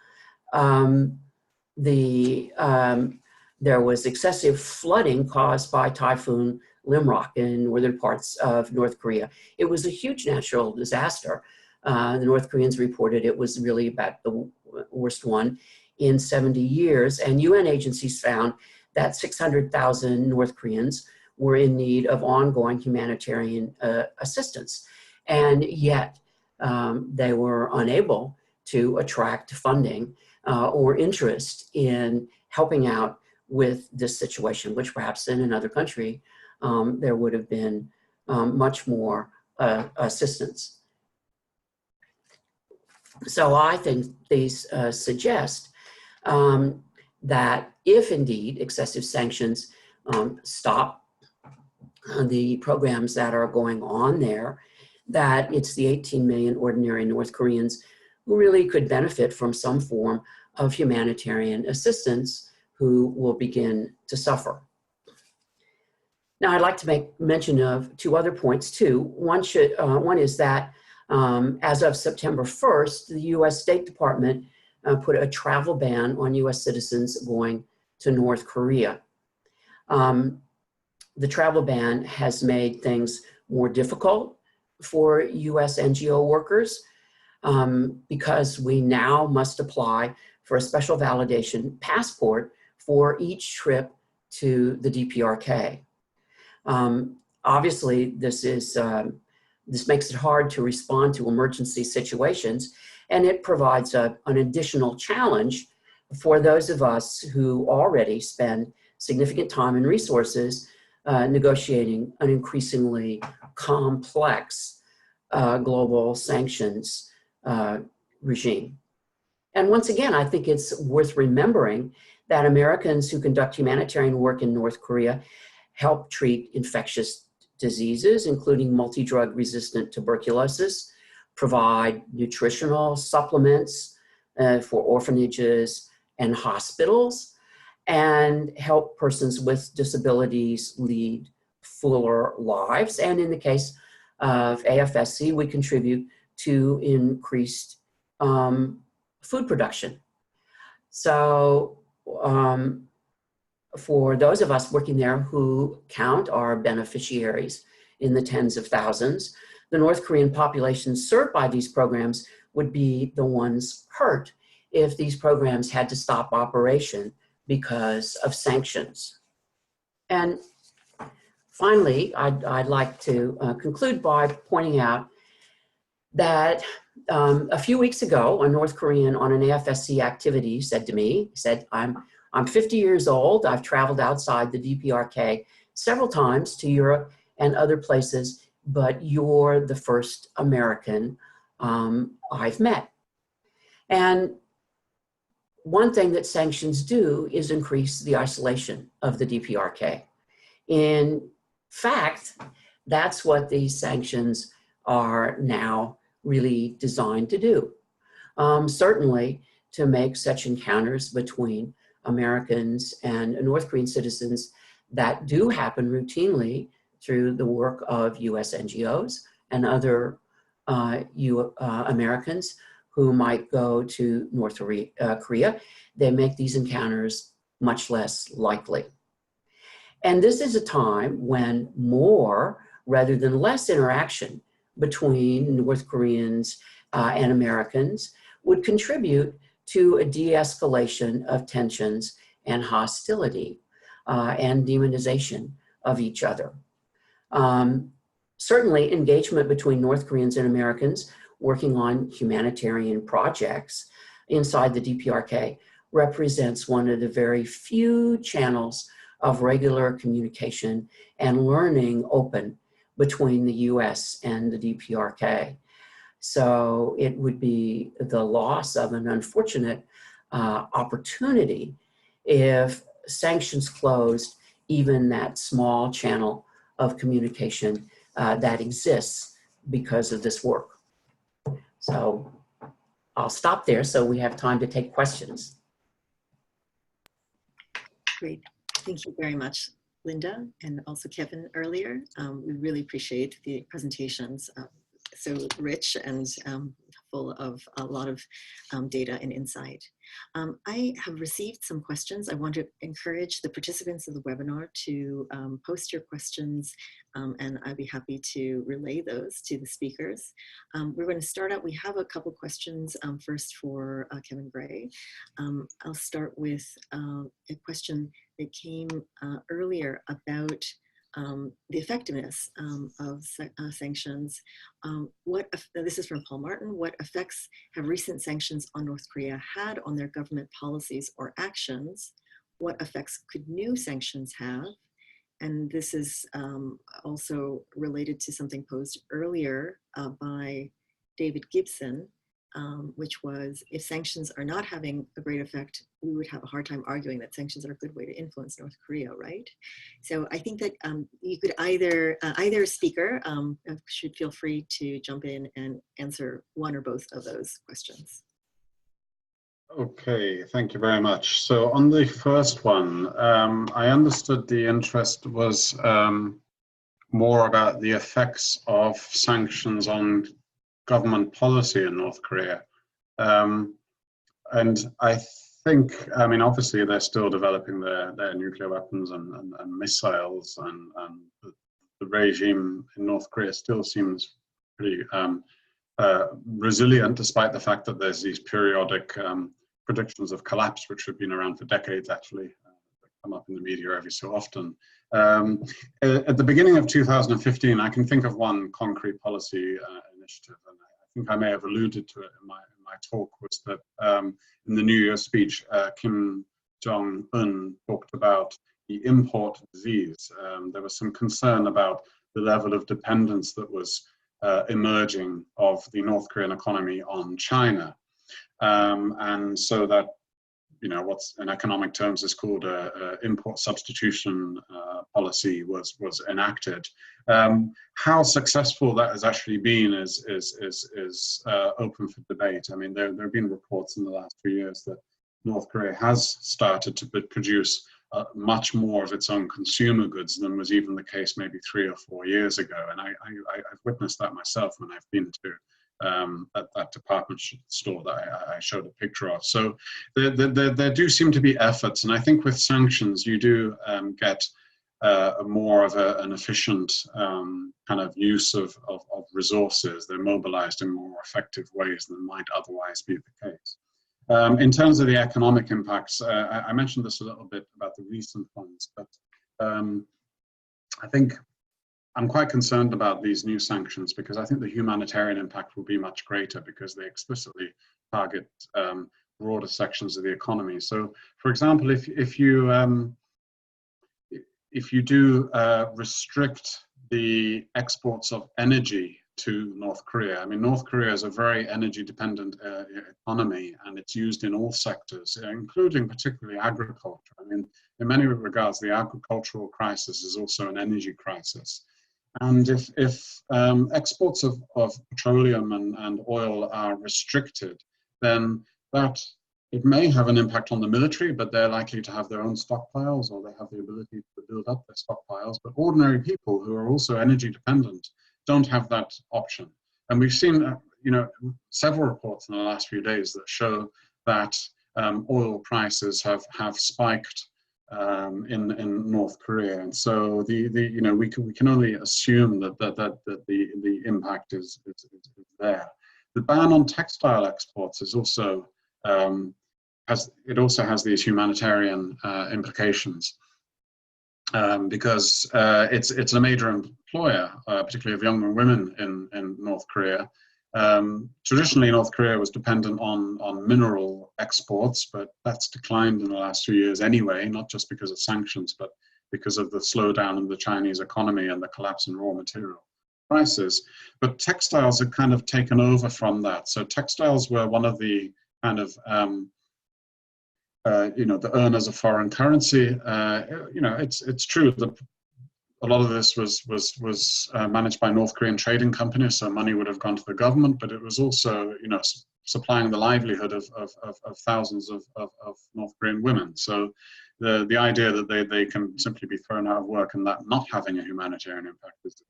there was excessive flooding caused by Typhoon Limrock in northern parts of North Korea. It was a huge natural disaster. The North Koreans reported it was really about the worst one in 70 years. And UN agencies found that 600,000 North Koreans were in need of ongoing humanitarian assistance. And yet they were unable to attract funding or interest in helping out with this situation, which perhaps in another country, there would have been much more assistance. So I think these suggest that if indeed excessive sanctions stop the programs that are going on there, that it's the 18 million ordinary North Koreans who really could benefit from some form of humanitarian assistance who will begin to suffer. Now, I'd like to make mention of two other points too. One is that as of September 1st, the US State Department put a travel ban on US citizens going to North Korea. The travel ban has made things more difficult for US NGO workers because we now must apply for a special validation passport for each trip to the DPRK. Obviously, this makes it hard to respond to emergency situations, and it provides an additional challenge for those of us who already spend significant time and resources negotiating an increasingly complex global sanctions regime. And once again, I think it's worth remembering that Americans who conduct humanitarian work in North Korea help treat infectious diseases, including multi-drug resistant tuberculosis, provide nutritional supplements for orphanages and hospitals, and help persons with disabilities lead fuller lives. And in the case of AFSC, we contribute to increased food production. So for those of us working there who count our beneficiaries in the tens of thousands, the North Korean population served by these programs would be the ones hurt if these programs had to stop operation because of sanctions. And finally, I'd like to conclude by pointing out that a few weeks ago, a North Korean on an AFSC activity said to me, I'm 50 years old, I've traveled outside the DPRK several times to Europe and other places, but you're the first American I've met. And one thing that sanctions do is increase the isolation of the DPRK. In fact, that's what these sanctions are now really designed to do. Certainly to make such encounters between Americans and North Korean citizens that do happen routinely through the work of US NGOs and other Americans who might go to North Korea, they make these encounters much less likely. And this is a time when more rather than less interaction between North Koreans and Americans would contribute to a de-escalation of tensions and hostility and demonization of each other. Certainly, engagement between North Koreans and Americans working on humanitarian projects inside the DPRK represents one of the very few channels of regular communication and learning open between the US and the DPRK. So it would be the loss of an unfortunate opportunity if sanctions closed even that small channel of communication that exists because of this work. So I'll stop there so we have time to take questions. Great. Thank you very much, Linda, and also Kevin earlier. We really appreciate the presentations, so rich and full of a lot of data and insight. I have received some questions. I want to encourage the participants of the webinar to post your questions, and I'd be happy to relay those to the speakers. We're going to start out, we have a couple questions first for Kevin Bray. I'll start with a question that came earlier about the effectiveness of sanctions. This is from Paul Martin. What effects have recent sanctions on North Korea had on their government policies or actions? What effects could new sanctions have? And this is also related to something posed earlier by David Gibson, which was, if sanctions are not having a great effect, we would have a hard time arguing that sanctions are a good way to influence North Korea, right? So I think that you could either speaker should feel free to jump in and answer one or both of those questions. Okay, thank you very much. So on the first one, I understood the interest was more about the effects of sanctions on government policy in North Korea. And I think, I mean, obviously they're still developing their nuclear weapons and missiles, and the regime in North Korea still seems pretty resilient, despite the fact that there's these periodic predictions of collapse, which have been around for decades, actually. They come up in the media every so often. At the beginning of 2015, I can think of one concrete policy initiative, and I think I may have alluded to it in my talk, was that in the New Year speech, Kim Jong-un talked about the import disease. There was some concern about the level of dependence that was emerging of the North Korean economy on China. And so that, you know, what's in economic terms is called a import substitution policy was enacted. How successful that has actually been is open for debate. I mean, there have been reports in the last few years that North Korea has started to produce much more of its own consumer goods than was even the case maybe 3 or 4 years ago. And I've witnessed that myself when I've been to that department store that I showed a picture of. So there do seem to be efforts, and I think with sanctions you do get more of an efficient kind of use of resources. They're mobilized in more effective ways than might otherwise be the case. In terms of the economic impacts, I mentioned this a little bit about the recent ones, but I think I'm quite concerned about these new sanctions because I think the humanitarian impact will be much greater because they explicitly target broader sections of the economy. So, for example, if you do restrict the exports of energy to North Korea, I mean, North Korea is a very energy-dependent economy, and it's used in all sectors, including particularly agriculture. I mean, in many regards, the agricultural crisis is also an energy crisis. And if exports of petroleum and oil are restricted, then it may have an impact on the military, but they're likely to have their own stockpiles, or they have the ability to build up their stockpiles. But ordinary people who are also energy dependent don't have that option. And we've seen, you know, several reports in the last few days that show that oil prices have spiked in North Korea, and so you know, we can only assume that the impact is there. The ban on textile exports is also it also has these humanitarian implications. Because it's a major employer, particularly of young women in North Korea. Traditionally, North Korea was dependent on mineral exports, but that's declined in the last few years anyway, not just because of sanctions, but because of the slowdown in the Chinese economy and the collapse in raw material prices. But textiles have kind of taken over from that. So textiles were one of the kind of the earners of foreign currency. It's true that a lot of this was managed by North Korean trading companies, so money would have gone to the government, but it was also, supplying the livelihood of thousands of North Korean women. So the idea that they can simply be thrown out of work and that not having a humanitarian impact is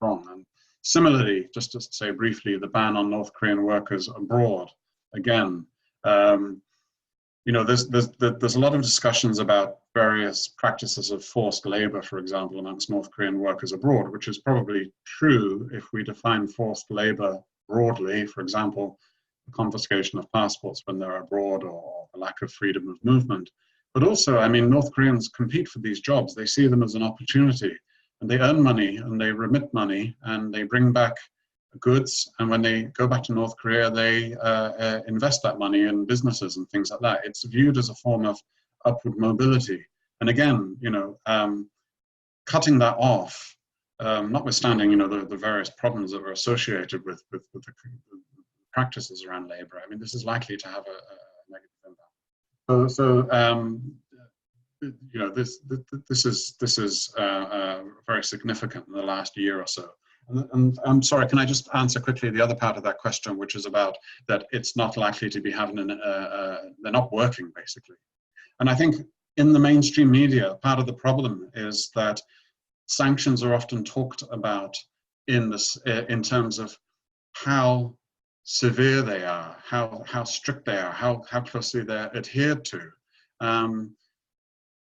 wrong. And similarly, just to say briefly, the ban on North Korean workers abroad, again, there's a lot of discussions about various practices of forced labor, for example, amongst North Korean workers abroad, which is probably true if we define forced labor broadly, for example, the confiscation of passports when they're abroad or the lack of freedom of movement. But also, North Koreans compete for these jobs. They see them as an opportunity, and they earn money and they remit money and they bring back goods, and when they go back to North Korea, they invest that money in businesses and things like that. It's viewed as a form of upward mobility. And again, cutting that off, notwithstanding, the various problems that are associated with the practices around labor, this is likely to have a negative impact. This is very significant in the last year or so. And I'm sorry, can I just answer quickly the other part of that question, which is about that it's not likely to be having they're not working, basically. And I think in the mainstream media, part of the problem is that sanctions are often talked about in terms of how severe they are, how strict they are, how closely they're adhered to.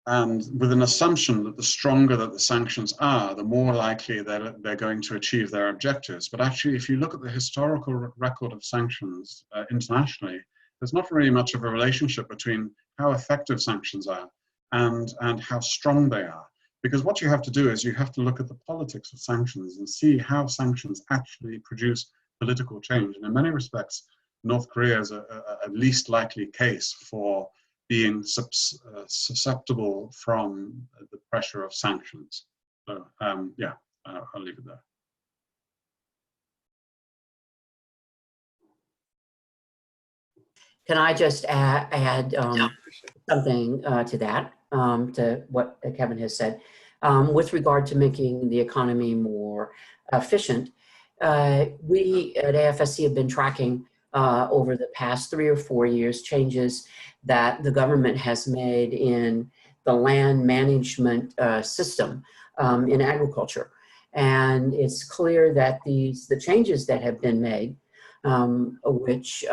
And with an assumption that the stronger that the sanctions are, the more likely they're going to achieve their objectives. But actually, if you look at the historical record of sanctions internationally, there's not really much of a relationship between how effective sanctions are and how strong they are. Because what you have to do is you have to look at the politics of sanctions and see how sanctions actually produce political change. And in many respects, North Korea is a least likely case for being susceptible from the pressure of sanctions. So I'll leave it there. Can I just add something to that, to what Kevin has said, with regard to making the economy more efficient? We at AFSC have been tracking over the past 3 or 4 years changes that the government has made in the land management system in agriculture. And it's clear that the changes that have been made, which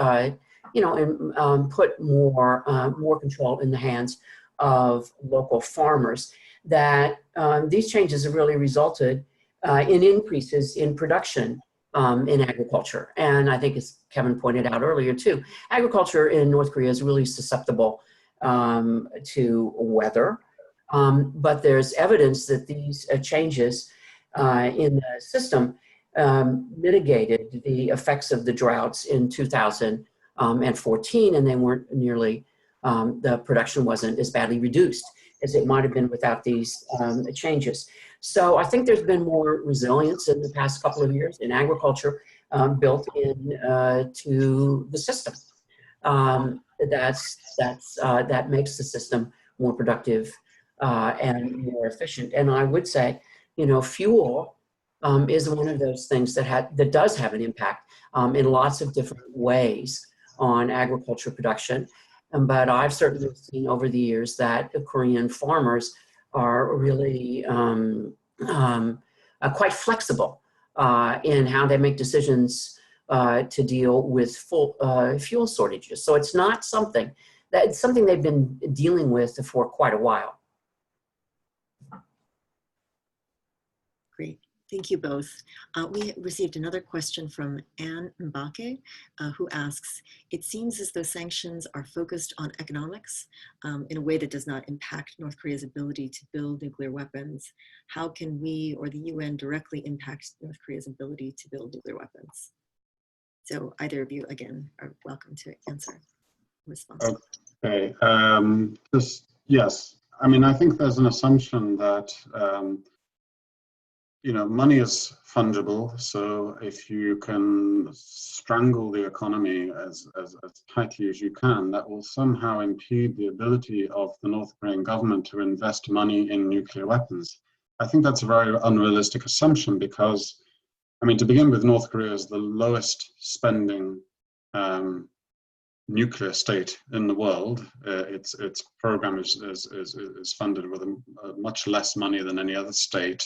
put more control in the hands of local farmers, that these changes have really resulted in increases in production in agriculture. And I think, as Kevin pointed out earlier too, agriculture in North Korea is really susceptible to weather. But there's evidence that these changes in the system mitigated the effects of the droughts in 2014, and they weren't nearly, the production wasn't as badly reduced as it might have been without these changes. So I think there's been more resilience in the past couple of years in agriculture built in to the system. That makes the system more productive and more efficient. And I would say, fuel is one of those things that does have an impact in lots of different ways on agriculture production. But I've certainly seen over the years that Korean farmers are really quite flexible in how they make decisions to deal with fuel shortages. So it's not something it's something they've been dealing with for quite a while. Great. Thank you both. We received another question from Anne Mbake, who asks, it seems as though sanctions are focused on economics in a way that does not impact North Korea's ability to build nuclear weapons. How can we or the UN directly impact North Korea's ability to build nuclear weapons? So either of you, again, are welcome to answer. Response. Okay, yes. I mean, I think there's an assumption that you know, money is fungible, so if you can strangle the economy as tightly as you can, that will somehow impede the ability of the North Korean government to invest money in nuclear weapons. I think that's a very unrealistic assumption because, I mean, to begin with, North Korea is the lowest spending nuclear state in the world. Its program is funded with much less money than any other state.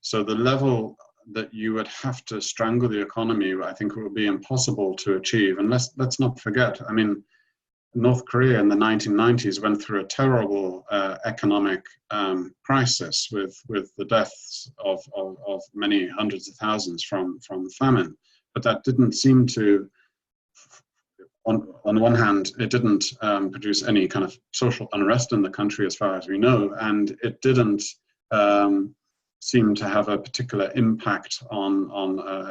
So the level that you would have to strangle the economy, I think it would be impossible to achieve. And let's not forget, I mean, North Korea in the 1990s went through a terrible economic crisis with the deaths of many hundreds of thousands from famine. But that didn't seem to, on the one hand, it didn't produce any kind of social unrest in the country as far as we know, and it didn't seem to have a particular impact on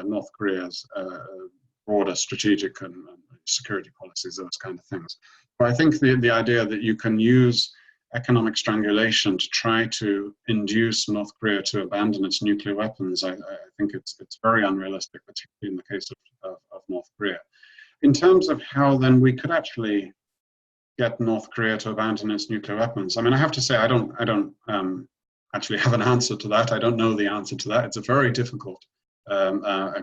North Korea's broader strategic and security policies, those kind of things. But I think the idea that you can use economic strangulation to try to induce North Korea to abandon its nuclear weapons, I think it's very unrealistic, particularly in the case of North Korea. In terms of how then we could actually get North Korea to abandon its nuclear weapons, I mean, I have to say I don't actually have an answer to that. I don't know the answer to that. It's a very difficult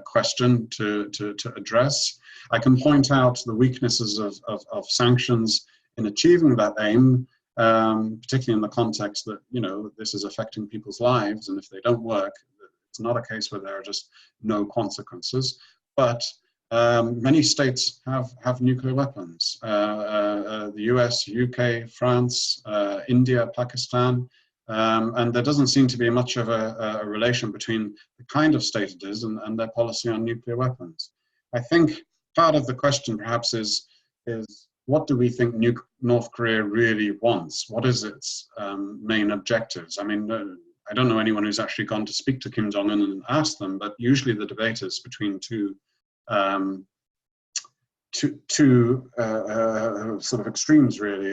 question to address. I can point out the weaknesses of sanctions in achieving that aim, particularly in the context that, you know, this is affecting people's lives, and if they don't work, it's not a case where there are just no consequences. But many states have nuclear weapons. The US, UK, France, India, Pakistan, and there doesn't seem to be much of a relation between the kind of state it is and their policy on nuclear weapons. I think part of the question perhaps is what do we think North Korea really wants? What is its main objectives? I mean, I don't know anyone who's actually gone to speak to Kim Jong-un and asked them, but usually the debate is between two sort of extremes, really.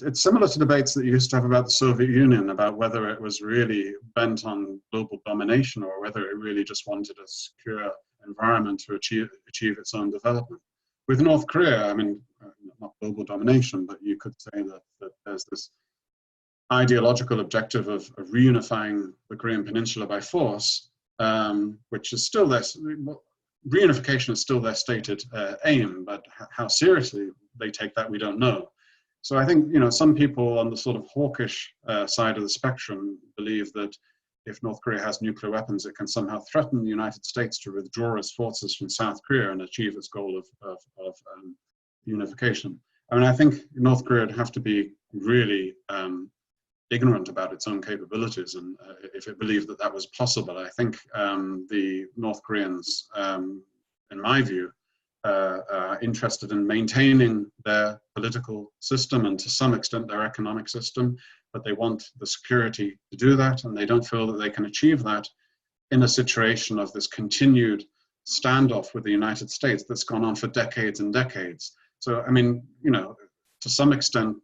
It's similar to debates that you used to have about the Soviet Union, about whether it was really bent on global domination or whether it really just wanted a secure environment to achieve its own development. With North Korea, I mean, not global domination, but you could say that there's this ideological objective of reunifying the Korean Peninsula by force, which is still there. Reunification is still their stated aim, but how seriously they take that, we don't know. So I think, you know, some people on the sort of hawkish side of the spectrum believe that if North Korea has nuclear weapons, it can somehow threaten the United States to withdraw its forces from South Korea and achieve its goal of unification. I mean, I think North Korea would have to be really ignorant about its own capabilities, and if it believed that that was possible, I think the North Koreans, in my view, are interested in maintaining their political system and to some extent their economic system, but they want the security to do that, and they don't feel that they can achieve that in a situation of this continued standoff with the United States that's gone on for decades and decades. So, I mean, you know, to some extent,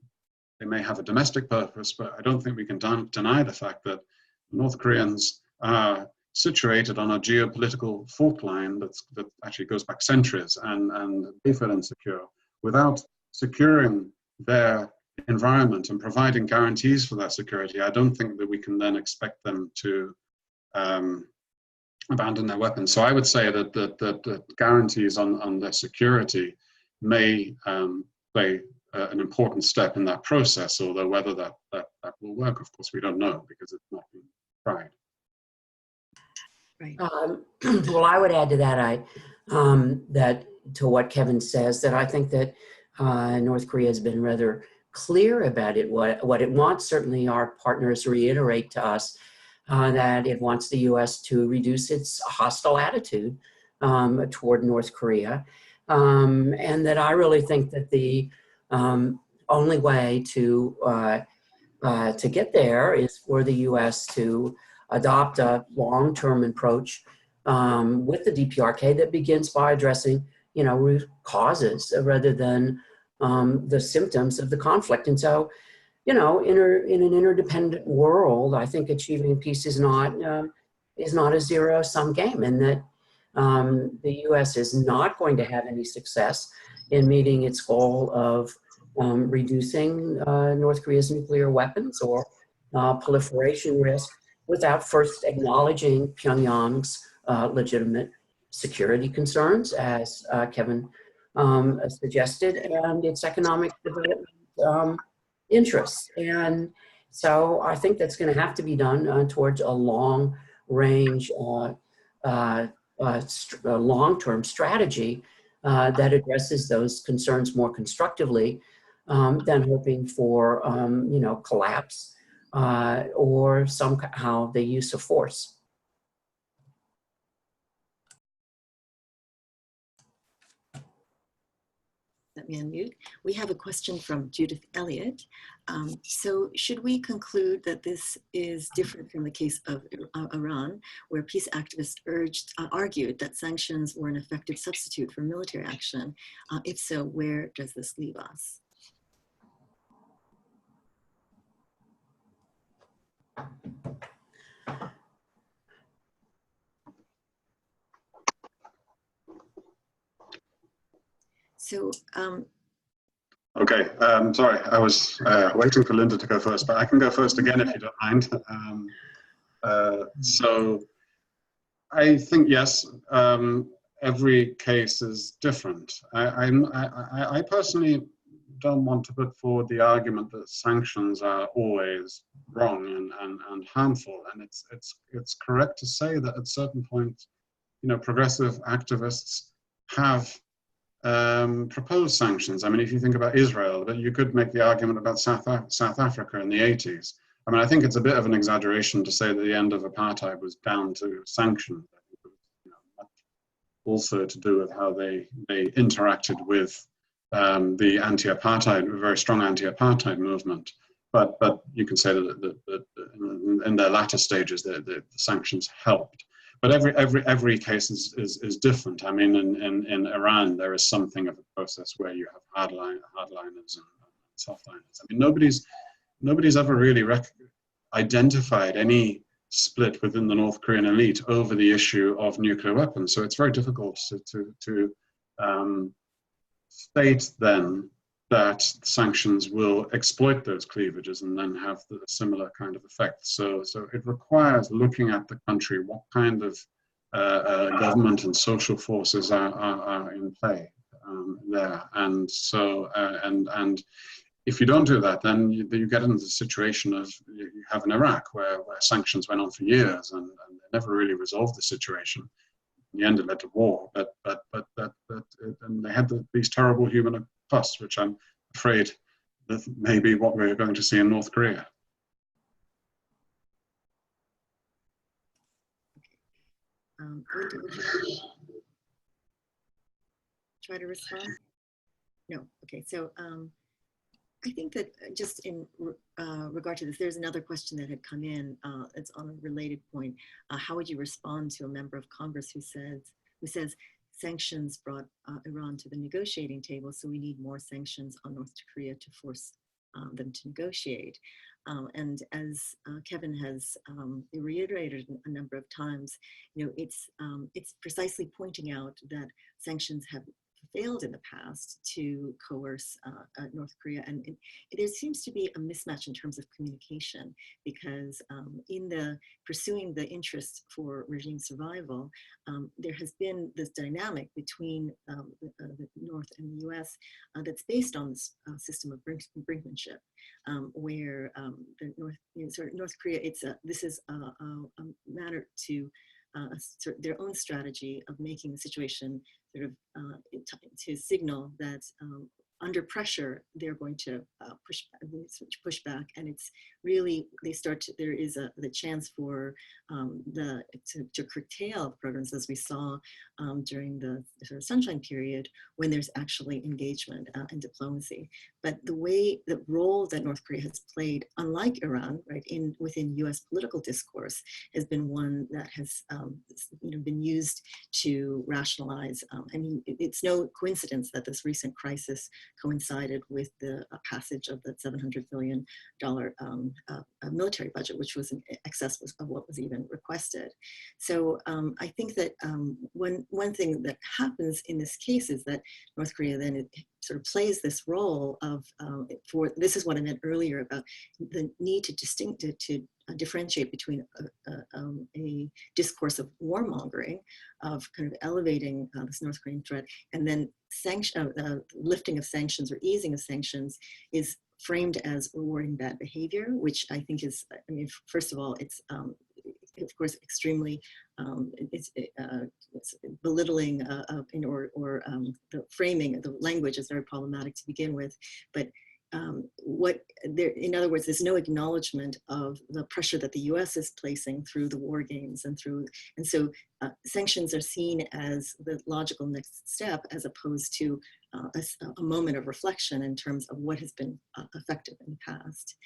they may have a domestic purpose, but I don't think we can deny the fact that North Koreans are situated on a geopolitical fault line that actually goes back centuries, and they feel insecure. Without securing their environment and providing guarantees for that security, I don't think that we can then expect them to abandon their weapons. So I would say that guarantees on their security may play an important step in that process, although whether that will work, of course, we don't know because it's not been tried. Right. Well, I would add to that, that to what Kevin says, that I think that North Korea has been rather clear about what it wants. Certainly our partners reiterate to us that it wants the US to reduce its hostile attitude toward North Korea. And that I really think that the only way to get there is for the US to adopt a long-term approach with the DPRK that begins by addressing, root causes rather than the symptoms of the conflict. And so, in an interdependent world, I think achieving peace is not a zero-sum game, and that the U.S. is not going to have any success in meeting its goal of reducing North Korea's nuclear weapons or proliferation risk without first acknowledging Pyongyang's legitimate security concerns, as Kevin suggested, and its economic development interests. And so I think that's going to have to be done towards a long-range, long-term strategy that addresses those concerns more constructively than hoping for, collapse or somehow the use of force. Let me unmute. We have a question from Judith Elliott. So should we conclude that this is different from the case of Iran, where peace activists argued that sanctions were an effective substitute for military action? If so, where does this leave us? So, okay, sorry, I was waiting for Linda to go first, but I can go first again if you don't mind. So I think, yes, every case is different. I personally don't want to put forward the argument that sanctions are always wrong and harmful. And it's correct to say that at certain points, progressive activists have proposed sanctions. I mean, if you think about Israel, but you could make the argument about South Africa in the 80s. I mean, I think it's a bit of an exaggeration to say that the end of apartheid was down to sanctions. I think it was, also to do with how they interacted with the anti-apartheid, very strong anti-apartheid movement. But you can say that in their latter stages, the sanctions helped. But every case is different. I mean, in Iran, there is something of a process where you have hardliners and softliners. I mean, nobody's ever really identified any split within the North Korean elite over the issue of nuclear weapons. So it's very difficult to state then that sanctions will exploit those cleavages and then have the similar kind of effect. So it requires looking at the country, what kind of government and social forces are in play there. And so, and if you don't do that, then you get into the situation of you have in Iraq where sanctions went on for years and they never really resolved the situation. In the end, it led to war, but and they had these terrible human costs, which I'm afraid that may be what we're going to see in North Korea. Linda, would you try to respond? No. Okay. So I think that just in regard to this, there's another question that had come in. It's on a related point. How would you respond to a member of Congress who says sanctions brought Iran to the negotiating table, so we need more sanctions on North Korea to force them to negotiate? And as Kevin has reiterated a number of times, it's precisely pointing out that sanctions have failed in the past to coerce North Korea, and there seems to be a mismatch in terms of communication, because in the pursuing the interests for regime survival, there has been this dynamic between the North and the U.S. That's based on this system of brinkmanship, where the North Korea, this is a matter to their own strategy of making the situation sort of to signal that under pressure, they're going to push back, and it's really there is the chance for to curtail programs, as we saw during the sort of sunshine period, when there's actually engagement and diplomacy. But the role that North Korea has played, unlike Iran, right, within U.S. political discourse, has been one that has been used to rationalize. I mean, it's no coincidence that this recent crisis coincided with the passage of the $700 billion military budget, which was in excess of what was even requested. So I think that one thing that happens in this case is that North Korea then sort of plays this role of, this is what I meant earlier about the need to differentiate between a discourse of warmongering, of kind of elevating this North Korean threat, and then lifting of sanctions or easing of sanctions is framed as rewarding bad behavior, which I think is, I mean, first of all, it's of course extremely, it's belittling or the framing, the language is very problematic to begin with, but in other words, there's no acknowledgement of the pressure that the U.S. is placing through the war games and so sanctions are seen as the logical next step, as opposed to a moment of reflection in terms of what has been effective in the past.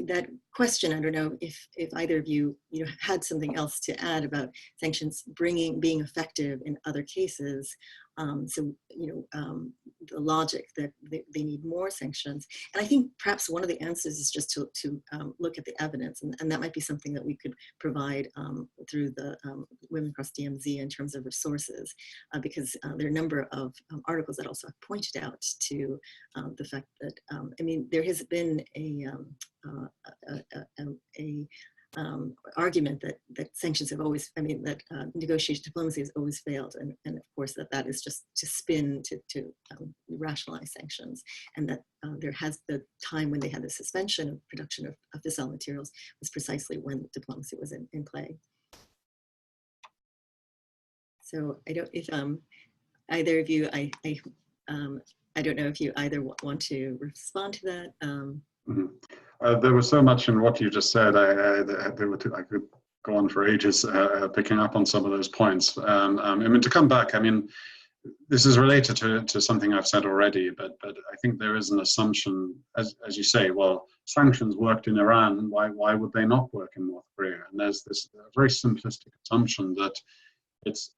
That question, I don't know if either of you had something else to add about sanctions being effective in other cases. The logic that they need more sanctions. And I think perhaps one of the answers is just to look at the evidence, and that might be something that we could provide through the Women Across DMZ in terms of resources, because there are a number of articles that also have pointed out to the fact that, I mean, there has been a argument that sanctions have always, I mean, that negotiation diplomacy has always failed, and of course that is just to spin to rationalize sanctions, and that there has the time when they had the suspension of production of fissile materials was precisely when diplomacy was in play. So I don't, if either of you, I don't know if you either want to respond to that. There was so much in what you just said. I could go on for ages picking up on some of those points. I mean, to come back, I mean, this is related to something I've said already, but I think there is an assumption, as you say, well, sanctions worked in Iran, why would they not work in North Korea? And there's this very simplistic assumption that it's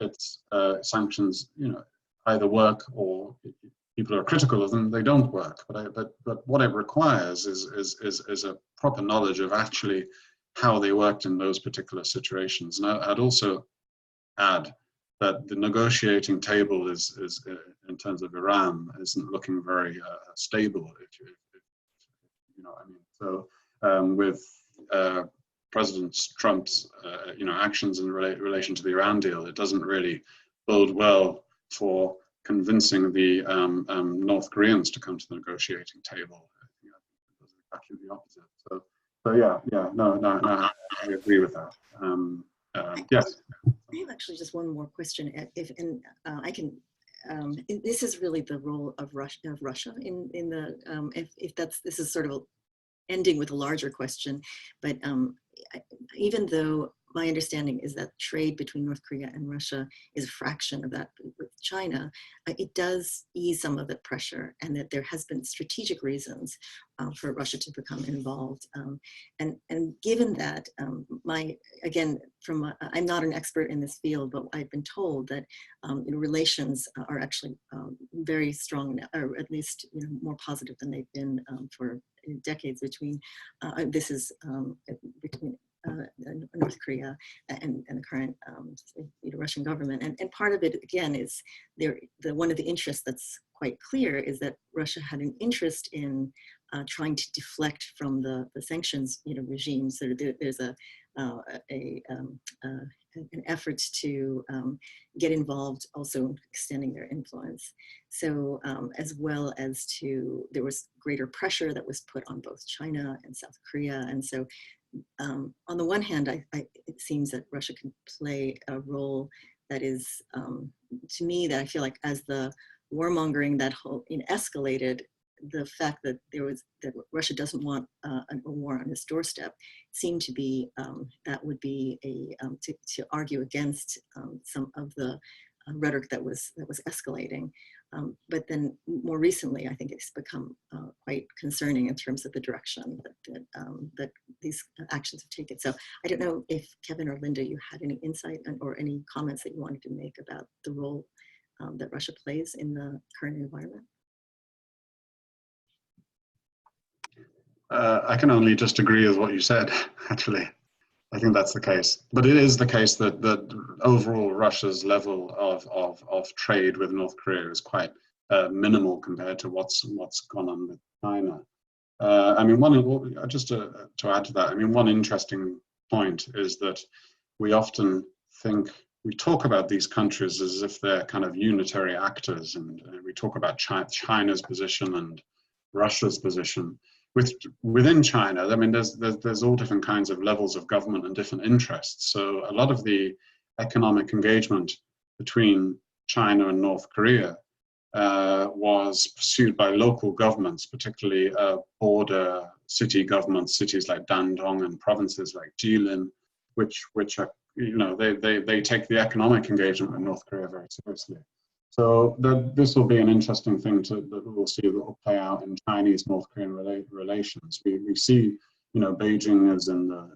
sanctions, either work or people are critical of them, they don't work. But what it requires is a proper knowledge of actually how they worked in those particular situations. And I'd also add that the negotiating table is in terms of Iran, isn't looking very stable, if you know what I mean. So with President Trump's actions in relation to the Iran deal, it doesn't really bode well for convincing the North Koreans to come to the negotiating table. I think it was exactly the opposite. So yeah, no, I agree with that. Yes. I have actually just one more question. I can. This is really the role of Russia in the. This is sort of ending with a larger question, but even though my understanding is that trade between North Korea and Russia is a fraction of that with China, it does ease some of the pressure, and that there has been strategic reasons for Russia to become involved. And given that, I'm not an expert in this field, but I've been told that relations are actually very strong, or at least more positive than they've been for decades between. Between North Korea and the current Russian government, and part of it again is one of the interests that's quite clear is that Russia had an interest in trying to deflect from the sanctions regime. So there's an effort to get involved also in extending their influence. So as well as there was greater pressure that was put on both China and South Korea, and so on the one hand, it seems that Russia can play a role that is, to me, that I feel like as the warmongering that escalated the fact that Russia doesn't want a war on its doorstep seemed to be that would be to argue against some of the rhetoric that was escalating. But then more recently, I think it's become quite concerning in terms of the direction that these actions have taken. So I don't know if Kevin or Linda, you had any insight or any comments that you wanted to make about the role that Russia plays in the current environment. I can only just agree with what you said, actually. I think that's the case. But it is the case that overall Russia's level of trade with North Korea is quite minimal compared to what's gone on with China. I mean, just to add to that, I mean, one interesting point is that we often we talk about these countries as if they're kind of unitary actors, and we talk about China's position and Russia's position. Within China, I mean, there's all different kinds of levels of government and different interests. So a lot of the economic engagement between China and North Korea was pursued by local governments, particularly border city governments, cities like Dandong and provinces like Jilin, which are, you know, they take the economic engagement with North Korea very seriously. So this will be an interesting thing that we'll see that will play out in Chinese-North Korean relations. We see, you know, Beijing is in the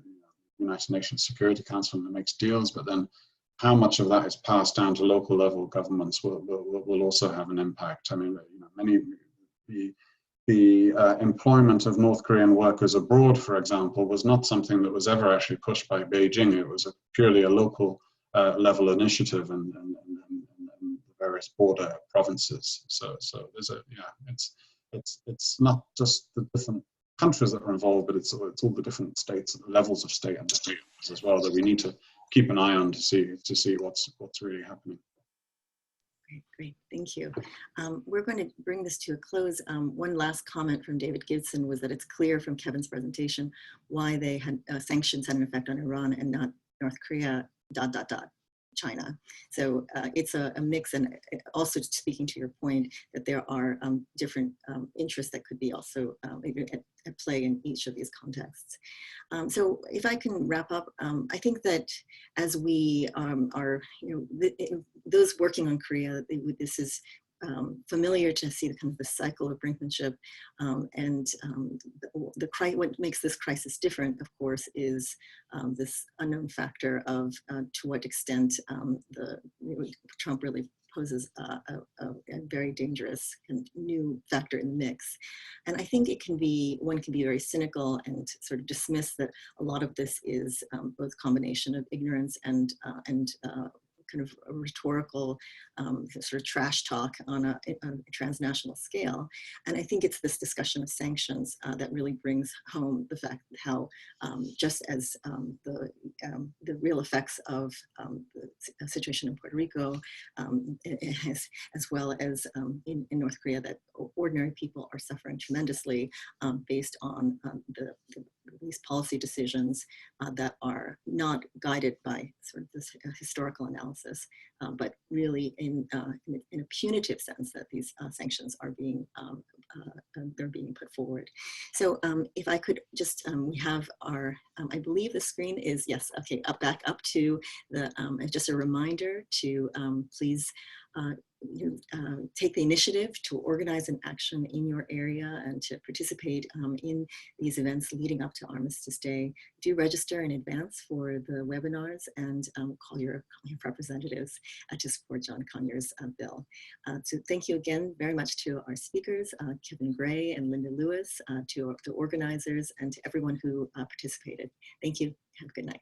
United Nations Security Council and makes deals, but then how much of that is passed down to local level governments will also have an impact. I mean, you know, the employment of North Korean workers abroad, for example, was not something that was ever actually pushed by Beijing. It was purely a local level initiative and various border provinces. So there's it's not just the different countries that are involved, but it's all the different states, levels of state and states as well, that we need to keep an eye on to see what's really happening. Great, thank you. We're going to bring this to a close. One last comment from David Gibson was that it's clear from Kevin's presentation why they had sanctions had an effect on Iran and not North Korea, ... China. So it's a mix, and also speaking to your point that there are different interests that could be also at play in each of these contexts. So if I can wrap up, I think that as we are, you know, those working on Korea, this is familiar to see the kind of the cycle of brinkmanship, and what makes this crisis different, of course, is this unknown factor of to what extent Trump really poses a very dangerous and new factor in the mix. And I think one can be very cynical and sort of dismiss that a lot of this is both combination of ignorance and kind of a rhetorical sort of trash talk on a transnational scale. And I think it's this discussion of sanctions that really brings home the fact that how just as the real effects of the situation in Puerto Rico, as well as in North Korea, that ordinary people are suffering tremendously based on these policy decisions that are not guided by sort of this historical analysis, but really in a punitive sense that these sanctions are being they're being put forward. So if I could just, we have our, I believe the screen is, yes, okay, back up to the, just a reminder to please take the initiative to organize an action in your area and to participate in these events leading up to Armistice Day. Do register in advance for the webinars and call your representatives to support John Conyers' bill. So thank you again very much to our speakers, Kevin Bray and Linda Lewis, to the organizers, and to everyone who participated. Thank you. Have a good night.